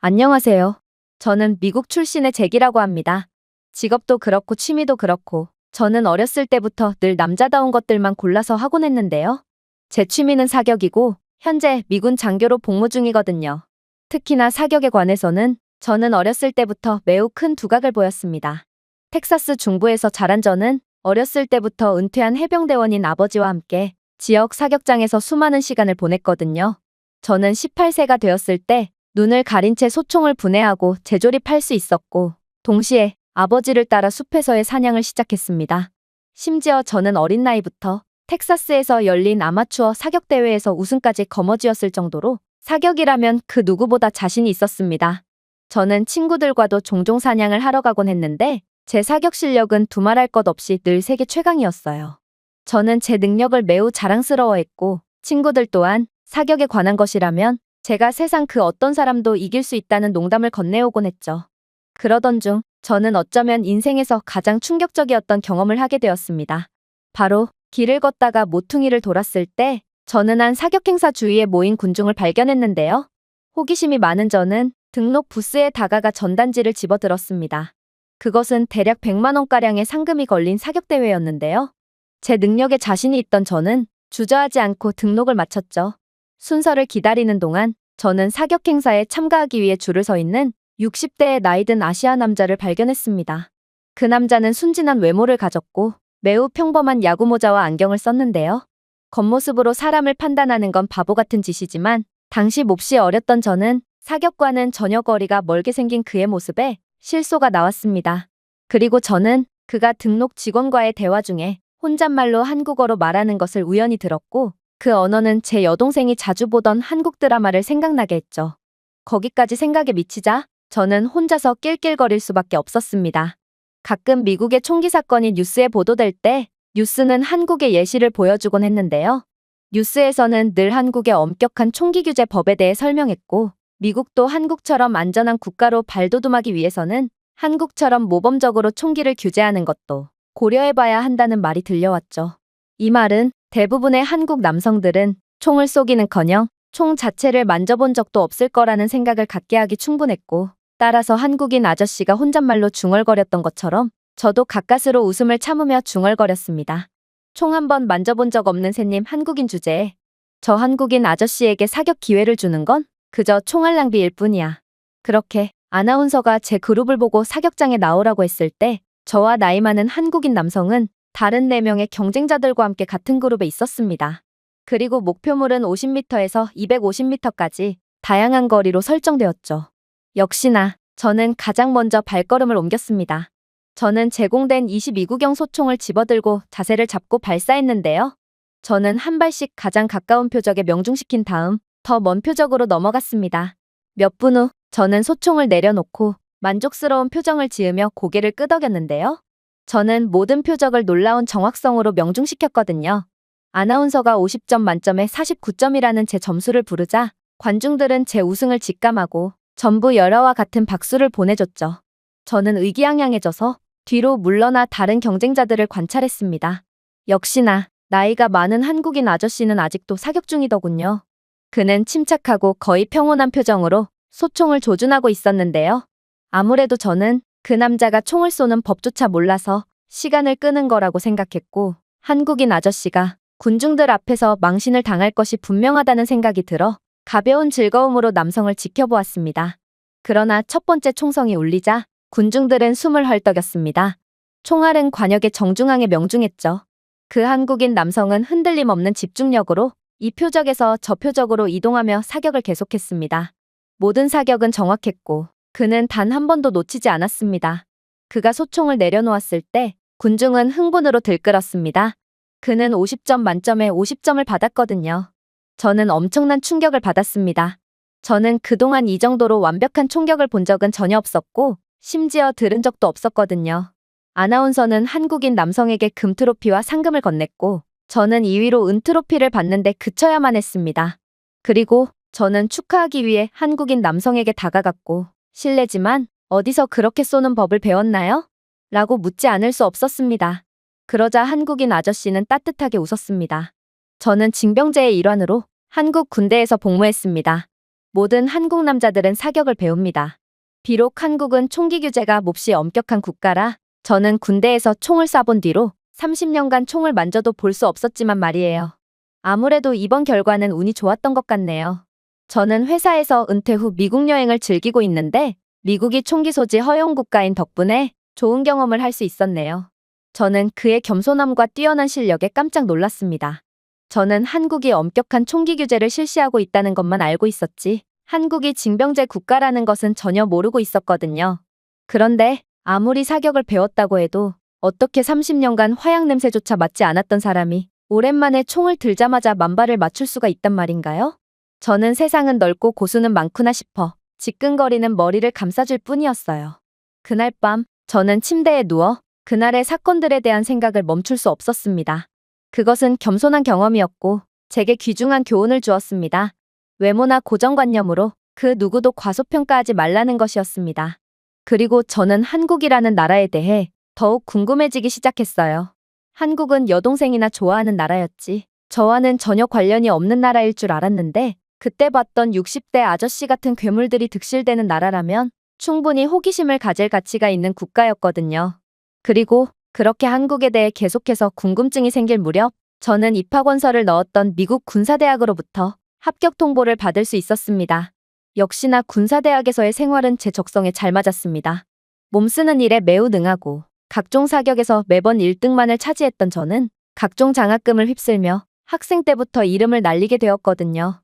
안녕하세요. 저는 미국 출신의 잭이라고 합니다. 직업도 그렇고 취미도 그렇고 저는 어렸을 때부터 늘 남자다운 것들만 골라서 하곤 했는데요. 제 취미는 사격이고 현재 미군 장교로 복무 중이거든요. 특히나 사격에 관해서는 저는 어렸을 때부터 매우 큰 두각을 보였습니다. 텍사스 중부에서 자란 저는 어렸을 때부터 은퇴한 해병대원인 아버지와 함께 지역 사격장에서 수많은 시간을 보냈거든요. 저는 18세가 되었을 때 눈을 가린 채 소총을 분해하고 재조립할 수 있었고 동시에 아버지를 따라 숲에서의 사냥을 시작했습니다. 심지어 저는 어린 나이부터 텍사스에서 열린 아마추어 사격대회에서 우승까지 거머쥐었을 정도로 사격이라면 그 누구보다 자신이 있었습니다. 저는 친구들과도 종종 사냥을 하러 가곤 했는데 제 사격 실력은 두말할 것 없이 늘 세계 최강이었어요. 저는 제 능력을 매우 자랑스러워했고 친구들 또한 사격에 관한 것이라면 제가 세상 그 어떤 사람도 이길 수 있다는 농담을 건네오곤 했죠. 그러던 중 저는 어쩌면 인생에서 가장 충격적이었던 경험을 하게 되었습니다. 바로 길을 걷다가 모퉁이를 돌았을 때 저는 한 사격 행사 주위에 모인 군중을 발견했는데요. 호기심이 많은 저는 등록 부스에 다가가 전단지를 집어들었습니다. 그것은 대략 100만 원가량의 상금이 걸린 사격대회였는데요. 제 능력에 자신이 있던 저는 주저하지 않고 등록을 마쳤죠. 순서를 기다리는 동안 저는 사격 행사에 참가하기 위해 줄을 서 있는 60대의 나이든 아시아 남자를 발견했습니다. 그 남자는 순진한 외모를 가졌고 매우 평범한 야구 모자와 안경을 썼는데요. 겉모습으로 사람을 판단하는 건 바보 같은 짓이지만 당시 몹시 어렸던 저는 사격과는 전혀 거리가 멀게 생긴 그의 모습에 실소가 나왔습니다. 그리고 저는 그가 등록 직원과의 대화 중에 혼잣말로 한국어로 말하는 것을 우연히 들었고 그 언어는 제 여동생이 자주 보던 한국 드라마를 생각나게 했죠. 거기까지 생각에 미치자 저는 혼자서 낄낄거릴 수밖에 없었습니다. 가끔 미국의 총기 사건이 뉴스에 보도될 때 뉴스는 한국의 예시를 보여주곤 했는데요. 뉴스에서는 늘 한국의 엄격한 총기 규제 법에 대해 설명했고 미국도 한국처럼 안전한 국가로 발돋움하기 위해서는 한국처럼 모범적으로 총기를 규제하는 것도 고려해봐야 한다는 말이 들려왔죠. 이 말은 대부분의 한국 남성들은 총을 쏘기는커녕 총 자체를 만져본 적도 없을 거라는 생각을 갖게 하기 충분했고, 따라서 한국인 아저씨가 혼잣말로 중얼거렸던 것처럼 저도 가까스로 웃음을 참으며 중얼거렸습니다. 총 한 번 만져본 적 없는 새님 한국인 주제에 저 한국인 아저씨에게 사격 기회를 주는 건 그저 총알 낭비일 뿐이야. 그렇게 아나운서가 제 그룹을 보고 사격장에 나오라고 했을 때 저와 나이 많은 한국인 남성은 다른 4명의 경쟁자들과 함께 같은 그룹에 있었습니다. 그리고 목표물은 50m에서 250m까지 다양한 거리로 설정되었죠. 역시나 저는 가장 먼저 발걸음을 옮겼습니다. 저는 제공된 22구경 소총을 집어들고 자세를 잡고 발사했는데요. 저는 한 발씩 가장 가까운 표적에 명중시킨 다음 더 먼 표적으로 넘어갔습니다. 몇 분 후 저는 소총을 내려놓고 만족스러운 표정을 지으며 고개를 끄덕였는데요. 저는 모든 표적을 놀라운 정확성으로 명중시켰거든요. 아나운서가 50점 만점에 49점이라는 제 점수를 부르자 관중들은 제 우승을 직감하고 전부 열화와 같은 박수를 보내줬죠. 저는 의기양양해져서 뒤로 물러나 다른 경쟁자들을 관찰했습니다. 역시나 나이가 많은 한국인 아저씨는 아직도 사격 중이더군요. 그는 침착하고 거의 평온한 표정으로 소총을 조준하고 있었는데요. 아무래도 저는 그 남자가 총을 쏘는 법조차 몰라서 시간을 끄는 거라고 생각했고, 한국인 아저씨가 군중들 앞에서 망신을 당할 것이 분명하다는 생각이 들어 가벼운 즐거움으로 남성을 지켜보았습니다. 그러나 첫 번째 총성이 울리자 군중들은 숨을 헐떡였습니다. 총알은 관역의 정중앙에 명중했죠. 그 한국인 남성은 흔들림 없는 집중력으로 이 표적에서 저 표적으로 이동하며 사격을 계속했습니다. 모든 사격은 정확했고 그는 단 한 번도 놓치지 않았습니다. 그가 소총을 내려놓았을 때 군중은 흥분으로 들끓었습니다. 그는 50점 만점에 50점을 받았거든요. 저는 엄청난 충격을 받았습니다. 저는 그동안 이 정도로 완벽한 총격을 본 적은 전혀 없었고 심지어 들은 적도 없었거든요. 아나운서는 한국인 남성에게 금 트로피와 상금을 건넸고 저는 2위로 은 트로피를 받는데 그쳐야만 했습니다. 그리고 저는 축하하기 위해 한국인 남성에게 다가갔고 실례지만 어디서 그렇게 쏘는 법을 배웠나요? 라고 묻지 않을 수 없었습니다. 그러자 한국인 아저씨는 따뜻하게 웃었습니다. 저는 징병제의 일환으로 한국 군대에서 복무했습니다. 모든 한국 남자들은 사격을 배웁니다. 비록 한국은 총기 규제가 몹시 엄격한 국가라 저는 군대에서 총을 쏴본 뒤로 30년간 총을 만져도 볼 수 없었지만 말이에요. 아무래도 이번 결과는 운이 좋았던 것 같네요. 저는 회사에서 은퇴 후 미국 여행을 즐기고 있는데 미국이 총기 소지 허용 국가인 덕분에 좋은 경험을 할 수 있었네요. 저는 그의 겸손함과 뛰어난 실력에 깜짝 놀랐습니다. 저는 한국이 엄격한 총기 규제를 실시하고 있다는 것만 알고 있었지 한국이 징병제 국가라는 것은 전혀 모르고 있었거든요. 그런데 아무리 사격을 배웠다고 해도 어떻게 30년간 화약 냄새조차 맡지 않았던 사람이 오랜만에 총을 들자마자 만발을 맞출 수가 있단 말인가요? 저는 세상은 넓고 고수는 많구나 싶어 지끈거리는 머리를 감싸줄 뿐이었어요. 그날 밤 저는 침대에 누워 그날의 사건들에 대한 생각을 멈출 수 없었습니다. 그것은 겸손한 경험이었고 제게 귀중한 교훈을 주었습니다. 외모나 고정관념으로 그 누구도 과소평가하지 말라는 것이었습니다. 그리고 저는 한국이라는 나라에 대해 더욱 궁금해지기 시작했어요. 한국은 여동생이나 좋아하는 나라였지 저와는 전혀 관련이 없는 나라일 줄 알았는데 그때 봤던 60대 아저씨 같은 괴물들이 득실되는 나라라면 충분히 호기심을 가질 가치가 있는 국가였거든요. 그리고 그렇게 한국에 대해 계속해서 궁금증이 생길 무렵 저는 입학원서를 넣었던 미국 군사대학으로부터 합격 통보를 받을 수 있었습니다. 역시나 군사대학에서의 생활은 제 적성에 잘 맞았습니다. 몸쓰는 일에 매우 능하고 각종 사격에서 매번 1등만을 차지했던 저는 각종 장학금을 휩쓸며 학생 때부터 이름을 날리게 되었거든요.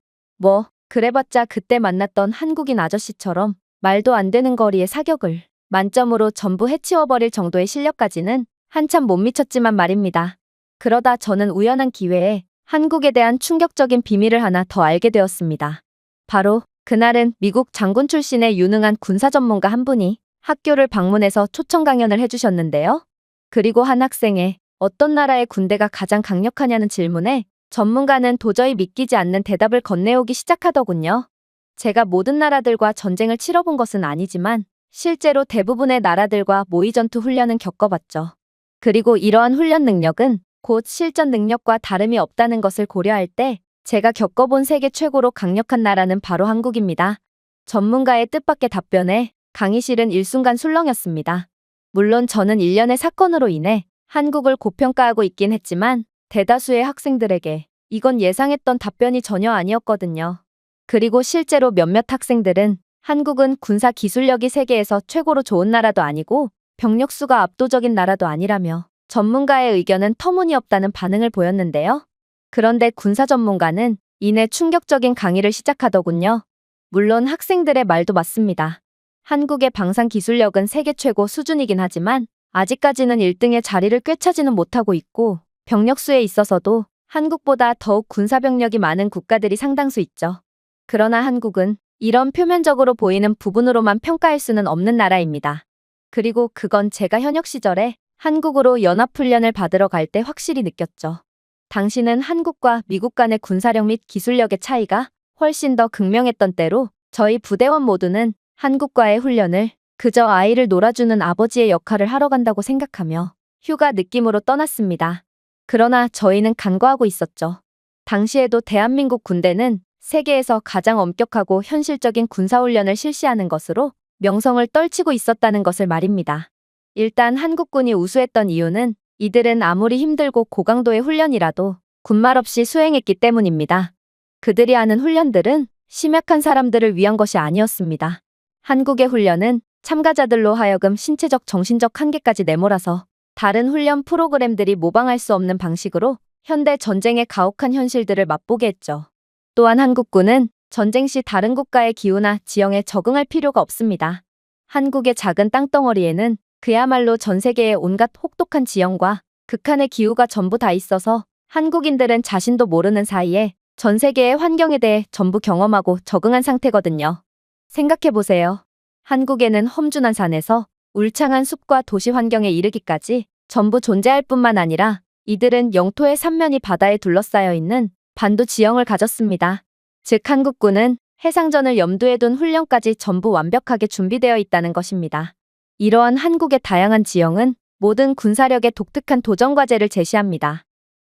그래봤자 그때 만났던 한국인 아저씨처럼 말도 안 되는 거리의 사격을 만점으로 전부 해치워버릴 정도의 실력까지는 한참 못 미쳤지만 말입니다. 그러다 저는 우연한 기회에 한국에 대한 충격적인 비밀을 하나 더 알게 되었습니다. 바로 그날은 미국 장군 출신의 유능한 군사 전문가 한 분이 학교를 방문해서 초청 강연을 해주셨는데요. 그리고 한 학생의 어떤 나라의 군대가 가장 강력하냐는 질문에 전문가는 도저히 믿기지 않는 대답을 건네오기 시작하더군요. 제가 모든 나라들과 전쟁을 치러본 것은 아니지만 실제로 대부분의 나라들과 모의전투 훈련은 겪어봤죠. 그리고 이러한 훈련 능력은 곧 실전 능력과 다름이 없다는 것을 고려할 때 제가 겪어본 세계 최고로 강력한 나라는 바로 한국입니다. 전문가의 뜻밖의 답변에 강의실은 일순간 술렁였습니다. 물론 저는 일련의 사건으로 인해 한국을 고평가하고 있긴 했지만 대다수의 학생들에게 이건 예상했던 답변이 전혀 아니었거든요. 그리고 실제로 몇몇 학생들은 한국은 군사 기술력이 세계에서 최고로 좋은 나라도 아니고 병력 수가 압도적인 나라도 아니라며 전문가의 의견은 터무니없다는 반응을 보였는데요. 그런데 군사 전문가는 이내 충격적인 강의를 시작하더군요. 물론 학생들의 말도 맞습니다. 한국의 방산 기술력은 세계 최고 수준이긴 하지만 아직까지는 1등의 자리를 꿰차지는 못하고 있고 병력 수에 있어서도 한국보다 더욱 군사 병력이 많은 국가들이 상당수 있죠. 그러나 한국은 이런 표면적으로 보이는 부분으로만 평가할 수는 없는 나라입니다. 그리고 그건 제가 현역 시절에 한국으로 연합훈련을 받으러 갈 때 확실히 느꼈죠. 당시는 한국과 미국 간의 군사력 및 기술력의 차이가 훨씬 더 극명했던 때로 저희 부대원 모두는 한국과의 훈련을 그저 아이를 놀아주는 아버지의 역할을 하러 간다고 생각하며 휴가 느낌으로 떠났습니다. 그러나 저희는 간과하고 있었죠. 당시에도 대한민국 군대는 세계에서 가장 엄격하고 현실적인 군사훈련을 실시하는 것으로 명성을 떨치고 있었다는 것을 말입니다. 일단 한국군이 우수했던 이유는 이들은 아무리 힘들고 고강도의 훈련이라도 군말 없이 수행했기 때문입니다. 그들이 하는 훈련들은 심약한 사람들을 위한 것이 아니었습니다. 한국의 훈련은 참가자들로 하여금 신체적 정신적 한계까지 내몰아서 다른 훈련 프로그램들이 모방할 수 없는 방식으로 현대 전쟁의 가혹한 현실들을 맛보게 했죠. 또한 한국군은 전쟁 시 다른 국가의 기후나 지형에 적응할 필요가 없습니다. 한국의 작은 땅덩어리에는 그야말로 전 세계의 온갖 혹독한 지형과 극한의 기후가 전부 다 있어서 한국인들은 자신도 모르는 사이에 전 세계의 환경에 대해 전부 경험하고 적응한 상태거든요. 생각해보세요. 한국에는 험준한 산에서 울창한 숲과 도시 환경에 이르기까지 전부 존재할 뿐만 아니라 이들은 영토의 삼면이 바다에 둘러싸여 있는 반도 지형을 가졌습니다. 즉 한국군은 해상전을 염두에 둔 훈련까지 전부 완벽하게 준비되어 있다는 것입니다. 이러한 한국의 다양한 지형은 모든 군사력의 독특한 도전 과제를 제시합니다.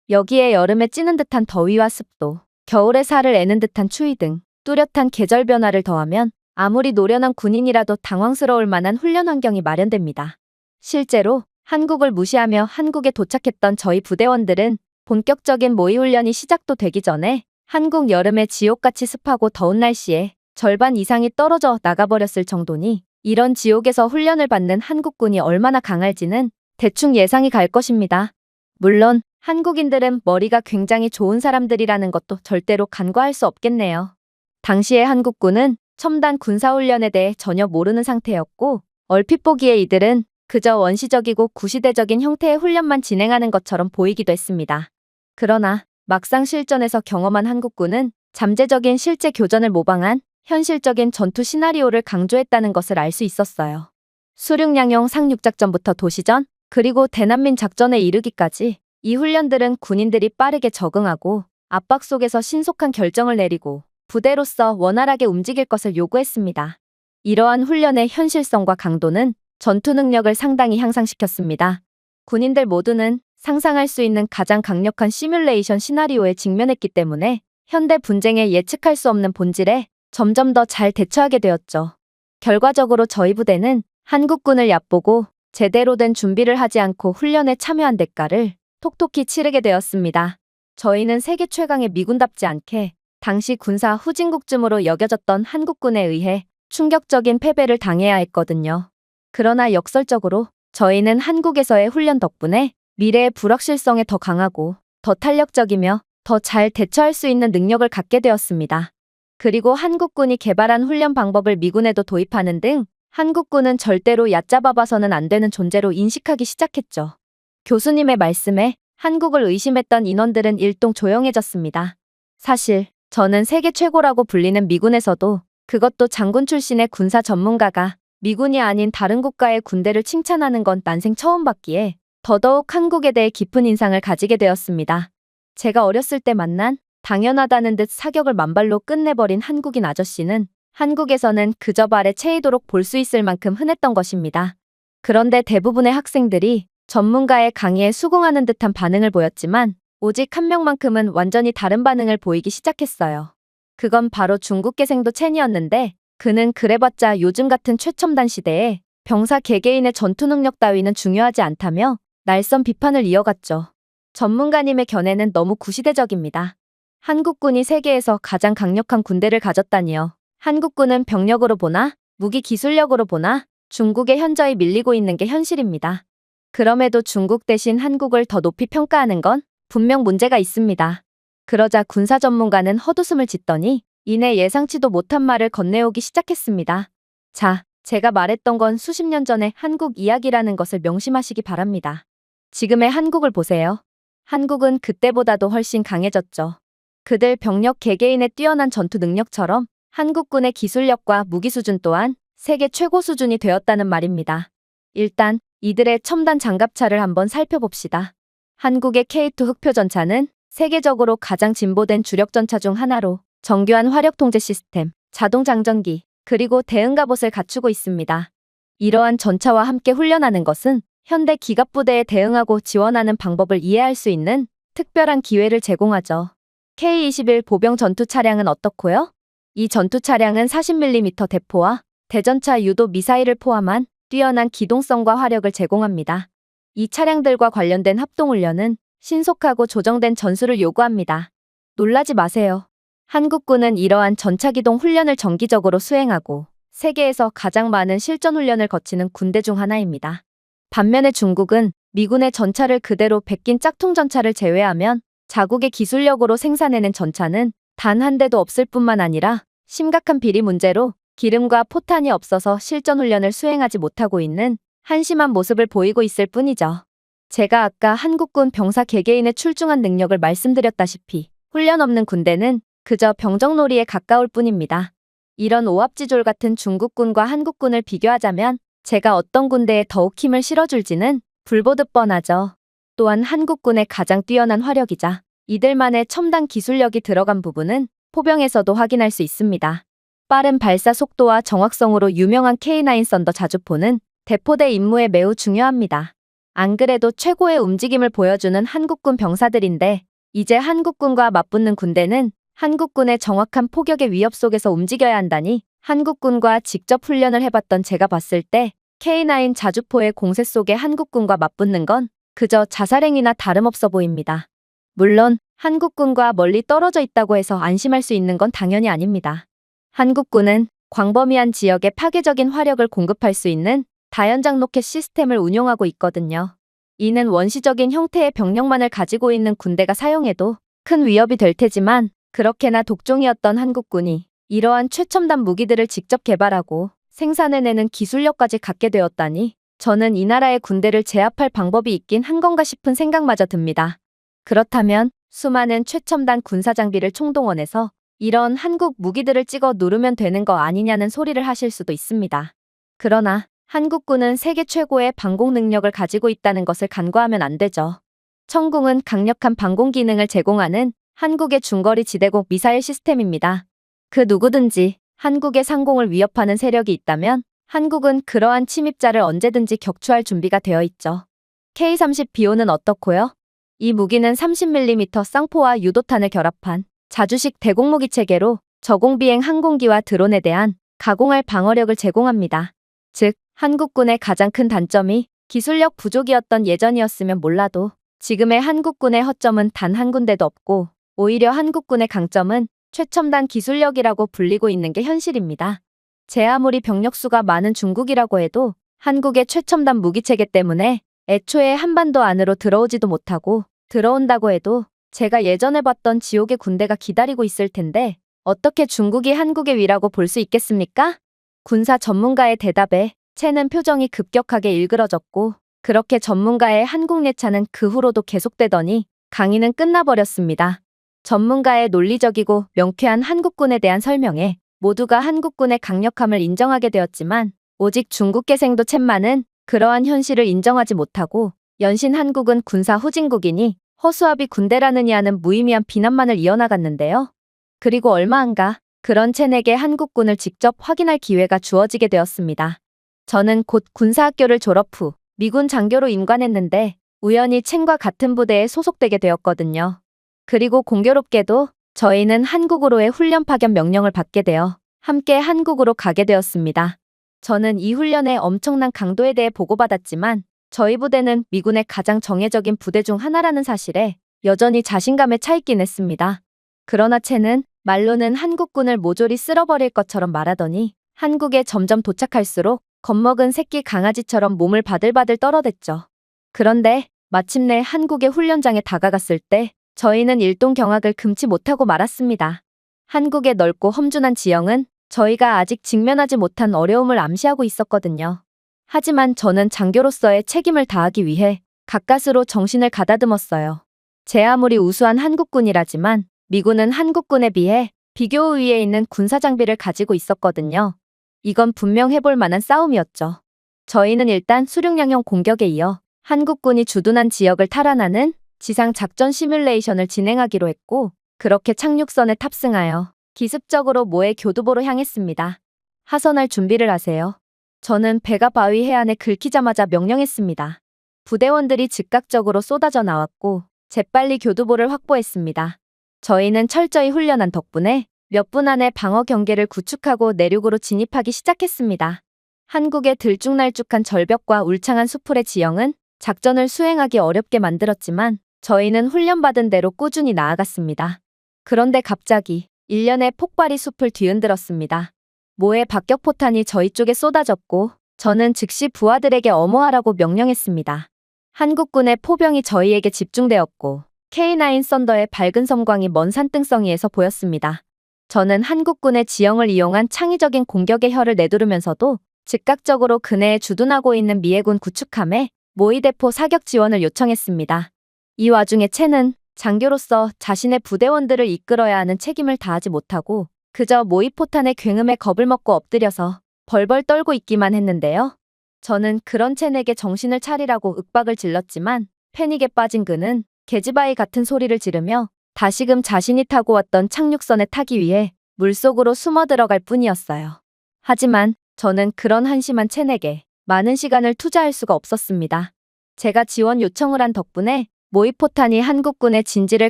여기에 여름에 찌는 듯한 더위와 습도, 겨울에 살을 애는 듯한 추위 등 뚜렷한 계절 변화를 더하면 아무리 노련한 군인이라도 당황스러울 만한 훈련 환경이 마련됩니다. 실제로 한국을 무시하며 한국에 도착했던 저희 부대원들은 본격적인 모의훈련이 시작도 되기 전에 한국 여름의 지옥같이 습하고 더운 날씨에 절반 이상이 떨어져 나가버렸을 정도니 이런 지옥에서 훈련을 받는 한국군이 얼마나 강할지는 대충 예상이 갈 것입니다. 물론 한국인들은 머리가 굉장히 좋은 사람들이라는 것도 절대로 간과할 수 없겠네요. 당시의 한국군은 첨단 군사훈련에 대해 전혀 모르는 상태였고 얼핏 보기에 이들은 그저 원시적이고 구시대적인 형태의 훈련만 진행하는 것처럼 보이기도 했습니다. 그러나 막상 실전에서 경험한 한국군은 잠재적인 실제 교전을 모방한 현실적인 전투 시나리오를 강조했다는 것을 알 수 있었어요. 수륙양용 상륙작전부터 도시전, 그리고 대난민 작전에 이르기까지 이 훈련들은 군인들이 빠르게 적응하고 압박 속에서 신속한 결정을 내리고 부대로서 원활하게 움직일 것을 요구했습니다. 이러한 훈련의 현실성과 강도는 전투 능력을 상당히 향상시켰습니다. 군인들 모두는 상상할 수 있는 가장 강력한 시뮬레이션 시나리오에 직면했기 때문에 현대 분쟁에 예측할 수 없는 본질에 점점 더 잘 대처하게 되었죠. 결과적으로 저희 부대는 한국군을 얕보고 제대로 된 준비를 하지 않고 훈련에 참여한 대가를 톡톡히 치르게 되었습니다. 저희는 세계 최강의 미군답지 않게 당시 군사 후진국쯤으로 여겨졌던 한국군에 의해 충격적인 패배를 당해야 했거든요. 그러나 역설적으로 저희는 한국에서의 훈련 덕분에 미래의 불확실성에 더 강하고 더 탄력적이며 더 잘 대처할 수 있는 능력을 갖게 되었습니다. 그리고 한국군이 개발한 훈련 방법을 미군에도 도입하는 등 한국군은 절대로 얕잡아봐서는 안 되는 존재로 인식하기 시작했죠. 교수님의 말씀에 한국을 의심했던 인원들은 일동 조용해졌습니다. 사실 저는 세계 최고라고 불리는 미군에서도 그것도 장군 출신의 군사 전문가가 미군이 아닌 다른 국가의 군대를 칭찬하는 건 난생 처음 봤기에 더더욱 한국에 대해 깊은 인상을 가지게 되었습니다. 제가 어렸을 때 만난 당연하다는 듯 사격을 만발로 끝내버린 한국인 아저씨는 한국에서는 그저 발에 채이도록 볼 수 있을 만큼 흔했던 것입니다. 그런데 대부분의 학생들이 전문가의 강의에 수긍하는 듯한 반응을 보였지만 오직 한 명만큼은 완전히 다른 반응을 보이기 시작했어요. 그건 바로 중국계생도 첸이었는데 그는 그래봤자 요즘 같은 최첨단 시대에 병사 개개인의 전투 능력 따위는 중요하지 않다며 날선 비판을 이어갔죠. 전문가님의 견해는 너무 구시대적입니다. 한국군이 세계에서 가장 강력한 군대를 가졌다니요. 한국군은 병력으로 보나 무기 기술력으로 보나 중국의 현저히 밀리고 있는 게 현실입니다. 그럼에도 중국 대신 한국을 더 높이 평가하는 건 분명 문제가 있습니다. 그러자 군사 전문가는 헛웃음을 짓더니 이내 예상치도 못한 말을 건네오기 시작했습니다. 자, 제가 말했던 건 수십 년 전의 한국 이야기라는 것을 명심하시기 바랍니다. 지금의 한국을 보세요. 한국은 그때보다도 훨씬 강해졌죠. 그들 병력 개개인의 뛰어난 전투 능력처럼 한국군의 기술력과 무기 수준 또한 세계 최고 수준이 되었다는 말입니다. 일단 이들의 첨단 장갑차를 한번 살펴봅시다. 한국의 K2 흑표 전차는 세계적으로 가장 진보된 주력 전차 중 하나로 정교한 화력 통제 시스템, 자동 장전기, 그리고 대응 갑옷을 갖추고 있습니다. 이러한 전차와 함께 훈련하는 것은 현대 기갑부대에 대응하고 지원하는 방법을 이해할 수 있는 특별한 기회를 제공하죠. K-21 보병 전투 차량은 어떻고요? 이 전투 차량은 40mm 대포와 대전차 유도 미사일을 포함한 뛰어난 기동성과 화력을 제공합니다. 이 차량들과 관련된 합동훈련은 신속하고 조정된 전술을 요구합니다. 놀라지 마세요. 한국군은 이러한 전차기동 훈련을 정기적으로 수행하고 세계에서 가장 많은 실전 훈련을 거치는 군대 중 하나입니다. 반면에 중국은 미군의 전차를 그대로 베낀 짝퉁 전차를 제외하면 자국의 기술력으로 생산해낸 전차는 단 한 대도 없을 뿐만 아니라 심각한 비리 문제로 기름과 포탄이 없어서 실전 훈련을 수행하지 못하고 있는 한심한 모습을 보이고 있을 뿐이죠. 제가 아까 한국군 병사 개개인의 출중한 능력을 말씀드렸다시피 훈련 없는 군대는 그저 병정놀이에 가까울 뿐입니다. 이런 오합지졸 같은 중국군과 한국군을 비교하자면 제가 어떤 군대에 더욱 힘을 실어줄지는 불보듯 뻔하죠. 또한 한국군의 가장 뛰어난 화력이자 이들만의 첨단 기술력이 들어간 부분은 포병에서도 확인할 수 있습니다. 빠른 발사 속도와 정확성으로 유명한 K9 썬더 자주포는 대포대 임무에 매우 중요합니다. 안 그래도 최고의 움직임을 보여주는 한국군 병사들인데 이제 한국군과 맞붙는 군대는 한국군의 정확한 포격의 위협 속에서 움직여야 한다니 한국군과 직접 훈련을 해봤던 제가 봤을 때 K9 자주포의 공세 속에 한국군과 맞붙는 건 그저 자살행위나 다름없어 보입니다. 물론 한국군과 멀리 떨어져 있다고 해서 안심할 수 있는 건 당연히 아닙니다. 한국군은 광범위한 지역에 파괴적인 화력을 공급할 수 있는 다연장 로켓 시스템을 운용하고 있거든요. 이는 원시적인 형태의 병력만을 가지고 있는 군대가 사용해도 큰 위협이 될 테지만 그렇게나 독종이었던 한국군이 이러한 최첨단 무기들을 직접 개발하고 생산해내는 기술력까지 갖게 되었다니 저는 이 나라의 군대를 제압할 방법이 있긴 한 건가 싶은 생각마저 듭니다. 그렇다면 수많은 최첨단 군사 장비를 총동원해서 이런 한국 무기들을 찍어 누르면 되는 거 아니냐는 소리를 하실 수도 있습니다. 그러나 한국군은 세계 최고의 방공 능력을 가지고 있다는 것을 간과하면 안 되죠. 천궁은 강력한 방공 기능을 제공하는 한국의 중거리 지대공 미사일 시스템입니다. 그 누구든지 한국의 상공을 위협하는 세력이 있다면 한국은 그러한 침입자를 언제든지 격추할 준비가 되어 있죠. K-30BO는 어떻고요? 이 무기는 30mm 쌍포와 유도탄을 결합한 자주식 대공무기 체계로 저공비행 항공기와 드론에 대한 가공할 방어력을 제공합니다. 즉, 한국군의 가장 큰 단점이 기술력 부족이었던 예전이었으면 몰라도 지금의 한국군의 허점은 단 한 군데도 없고 오히려 한국군의 강점은 최첨단 기술력이라고 불리고 있는 게 현실입니다. 제 아무리 병력수가 많은 중국이라고 해도 한국의 최첨단 무기체계 때문에 애초에 한반도 안으로 들어오지도 못하고 들어온다고 해도 제가 예전에 봤던 지옥의 군대가 기다리고 있을 텐데 어떻게 중국이 한국의 위라고 볼 수 있겠습니까? 군사 전문가의 대답에 채는 표정이 급격하게 일그러졌고 그렇게 전문가의 한국 예찬은 그 후로도 계속되더니 강의는 끝나버렸습니다. 전문가의 논리적이고 명쾌한 한국군에 대한 설명에 모두가 한국군의 강력함을 인정하게 되었지만 오직 중국계생도 챗만은 그러한 현실을 인정하지 못하고 연신 한국은 군사 후진국이니 허수아비 군대라느냐는 무의미한 비난만을 이어나갔는데요. 그리고 얼마 안가 그런 체내게 한국군을 직접 확인할 기회가 주어지게 되었습니다. 저는 곧 군사학교를 졸업 후 미군 장교로 임관했는데 우연히 첸과 같은 부대에 소속되게 되었거든요. 그리고 공교롭게도 저희는 한국으로의 훈련 파견 명령을 받게 되어 함께 한국으로 가게 되었습니다. 저는 이 훈련의 엄청난 강도에 대해 보고받았지만 저희 부대는 미군의 가장 정예적인 부대 중 하나라는 사실에 여전히 자신감에 차 있긴 했습니다. 그러나 첸은 말로는 한국군을 모조리 쓸어버릴 것처럼 말하더니 한국에 점점 도착할수록 겁먹은 새끼 강아지처럼 몸을 바들바들 떨어댔죠. 그런데 마침내 한국의 훈련장에 다가갔을 때 저희는 일동경악을 금치 못하고 말았습니다. 한국의 넓고 험준한 지형은 저희가 아직 직면하지 못한 어려움을 암시하고 있었거든요. 하지만 저는 장교로서의 책임을 다하기 위해 가까스로 정신을 가다듬었어요. 제 아무리 우수한 한국군이라지만 미군은 한국군에 비해 비교 우위에 있는 군사 장비를 가지고 있었거든요. 이건 분명 해볼 만한 싸움이었죠. 저희는 일단 수륙양형 공격에 이어 한국군이 주둔한 지역을 탈환하는 지상 작전 시뮬레이션을 진행하기로 했고 그렇게 착륙선에 탑승하여 기습적으로 모해 교두보로 향했습니다. 하선할 준비를 하세요. 저는 배가 바위 해안에 긁히자마자 명령했습니다. 부대원들이 즉각적으로 쏟아져 나왔고 재빨리 교두보를 확보했습니다. 저희는 철저히 훈련한 덕분에 몇 분 안에 방어 경계를 구축하고 내륙으로 진입하기 시작했습니다. 한국의 들쭉날쭉한 절벽과 울창한 수풀의 지형은 작전을 수행하기 어렵게 만들었지만 저희는 훈련받은 대로 꾸준히 나아갔습니다. 그런데 갑자기 일련의 폭발이 숲을 뒤흔들었습니다. 모해 박격포탄이 저희 쪽에 쏟아졌고 저는 즉시 부하들에게 엄호하라고 명령했습니다. 한국군의 포병이 저희에게 집중되었고 K9 썬더의 밝은 섬광이 먼 산등성이에서 보였습니다. 저는 한국군의 지형을 이용한 창의적인 공격의 혀를 내두르면서도 즉각적으로 근해에 주둔하고 있는 미해군 구축함에 모의대포 사격 지원을 요청했습니다. 이 와중에 첸은 장교로서 자신의 부대원들을 이끌어야 하는 책임을 다하지 못하고 그저 모의포탄의 굉음에 겁을 먹고 엎드려서 벌벌 떨고 있기만 했는데요. 저는 그런 첸에게 정신을 차리라고 윽박을 질렀지만 패닉에 빠진 그는 계지바위 같은 소리를 지르며 다시금 자신이 타고 왔던 착륙선에 타기 위해 물속으로 숨어 들어갈 뿐이었어요. 하지만 저는 그런 한심한 첸에게 많은 시간을 투자할 수가 없었습니다. 제가 지원 요청을 한 덕분에 모의포탄이 한국군의 진지를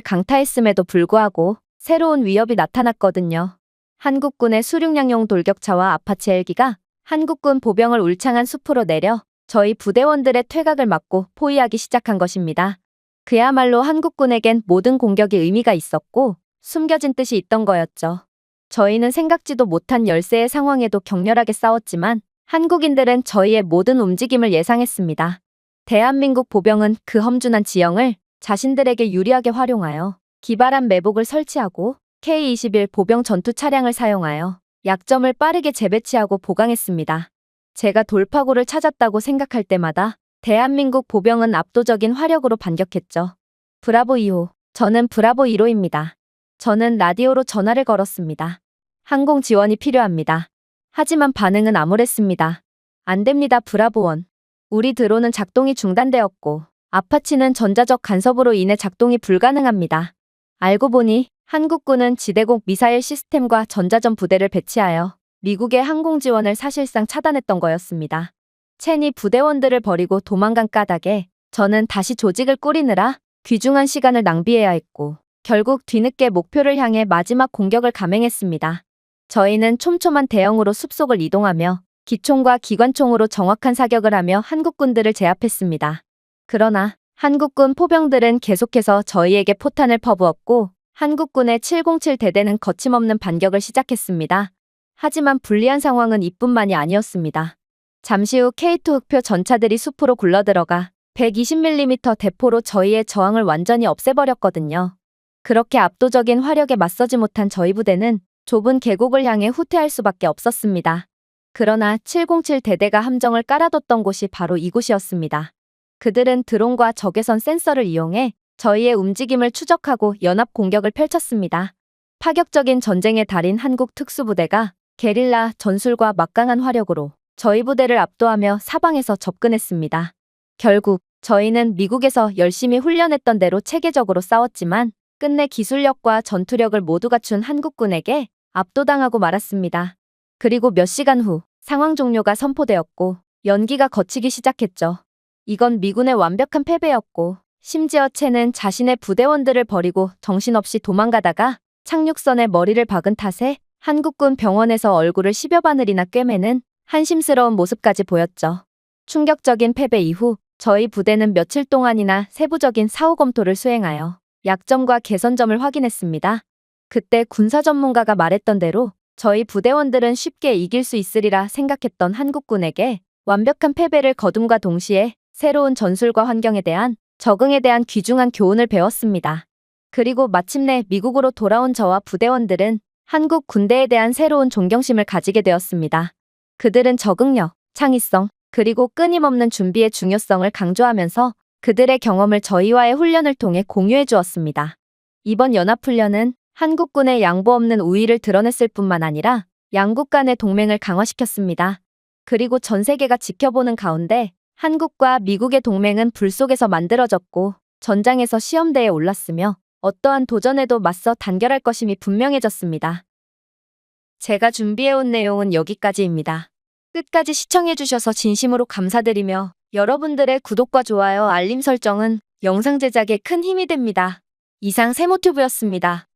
강타했음에도 불구하고 새로운 위협이 나타났거든요. 한국군의 수륙양용 돌격차와 아파치 헬기가 한국군 보병을 울창한 숲으로 내려 저희 부대원들의 퇴각을 막고 포위하기 시작한 것입니다. 그야말로 한국군에겐 모든 공격이 의미가 있었고 숨겨진 뜻이 있던 거였죠. 저희는 생각지도 못한 열세의 상황에도 격렬하게 싸웠지만 한국인들은 저희의 모든 움직임을 예상했습니다. 대한민국 보병은 그 험준한 지형을 자신들에게 유리하게 활용하여 기발한 매복을 설치하고 K-21 보병 전투 차량을 사용하여 약점을 빠르게 재배치하고 보강했습니다. 제가 돌파구를 찾았다고 생각할 때마다 대한민국 보병은 압도적인 화력으로 반격했죠. 브라보 2호, 저는 브라보 1호입니다. 저는 라디오로 전화를 걸었습니다. 항공 지원이 필요합니다. 하지만 반응은 암울했습니다. 안 됩니다, 브라보 1. 우리 드론은 작동이 중단되었고 아파치는 전자적 간섭으로 인해 작동이 불가능합니다. 알고 보니 한국군은 지대공 미사일 시스템과 전자전 부대를 배치하여 미국의 항공 지원을 사실상 차단했던 거였습니다. 첸이 부대원들을 버리고 도망간 까닭에 저는 다시 조직을 꾸리느라 귀중한 시간을 낭비해야 했고 결국 뒤늦게 목표를 향해 마지막 공격을 감행했습니다. 저희는 촘촘한 대형으로 숲속을 이동하며 기총과 기관총으로 정확한 사격을 하며 한국군들을 제압했습니다. 그러나 한국군 포병들은 계속해서 저희에게 포탄을 퍼부었고 한국군의 707 대대는 거침없는 반격을 시작했습니다. 하지만 불리한 상황은 이뿐만이 아니었습니다. 잠시 후 K2 흑표 전차들이 숲으로 굴러들어가 120mm 대포로 저희의 저항을 완전히 없애버렸거든요. 그렇게 압도적인 화력에 맞서지 못한 저희 부대는 좁은 계곡을 향해 후퇴할 수밖에 없었습니다. 그러나 707 대대가 함정을 깔아뒀던 곳이 바로 이곳이었습니다. 그들은 드론과 적외선 센서를 이용해 저희의 움직임을 추적하고 연합 공격을 펼쳤습니다. 파격적인 전쟁의 달인 한국 특수부대가 게릴라 전술과 막강한 화력으로 저희 부대를 압도하며 사방에서 접근했습니다. 결국 저희는 미국에서 열심히 훈련했던 대로 체계적으로 싸웠지만 끝내 기술력과 전투력을 모두 갖춘 한국군에게 압도당하고 말았습니다. 그리고 몇 시간 후 상황 종료가 선포되었고 연기가 거치기 시작했죠. 이건 미군의 완벽한 패배였고 심지어 채는 자신의 부대원들을 버리고 정신없이 도망가다가 착륙선에 머리를 박은 탓에 한국군 병원에서 얼굴을 10여 바늘이나 꿰매는 한심스러운 모습까지 보였죠. 충격적인 패배 이후 저희 부대는 며칠 동안이나 세부적인 사후 검토를 수행하여 약점과 개선점을 확인했습니다. 그때 군사 전문가가 말했던 대로 저희 부대원들은 쉽게 이길 수 있으리라 생각했던 한국군에게 완벽한 패배를 거둠과 동시에 새로운 전술과 환경에 대한 적응에 대한 귀중한 교훈을 배웠습니다. 그리고 마침내 미국으로 돌아온 저와 부대원들은 한국 군대에 대한 새로운 존경심을 가지게 되었습니다. 그들은 적응력, 창의성, 그리고 끊임없는 준비의 중요성을 강조하면서 그들의 경험을 저희와의 훈련을 통해 공유해 주었습니다. 이번 연합훈련은 한국군의 양보 없는 우위를 드러냈을 뿐만 아니라 양국 간의 동맹을 강화시켰습니다. 그리고 전 세계가 지켜보는 가운데 한국과 미국의 동맹은 불 속에서 만들어졌고 전장에서 시험대에 올랐으며 어떠한 도전에도 맞서 단결할 것임이 분명해졌습니다. 제가 준비해온 내용은 여기까지입니다. 끝까지 시청해주셔서 진심으로 감사드리며 여러분들의 구독과 좋아요, 알림 설정은 영상 제작에 큰 힘이 됩니다. 이상 세모튜브였습니다.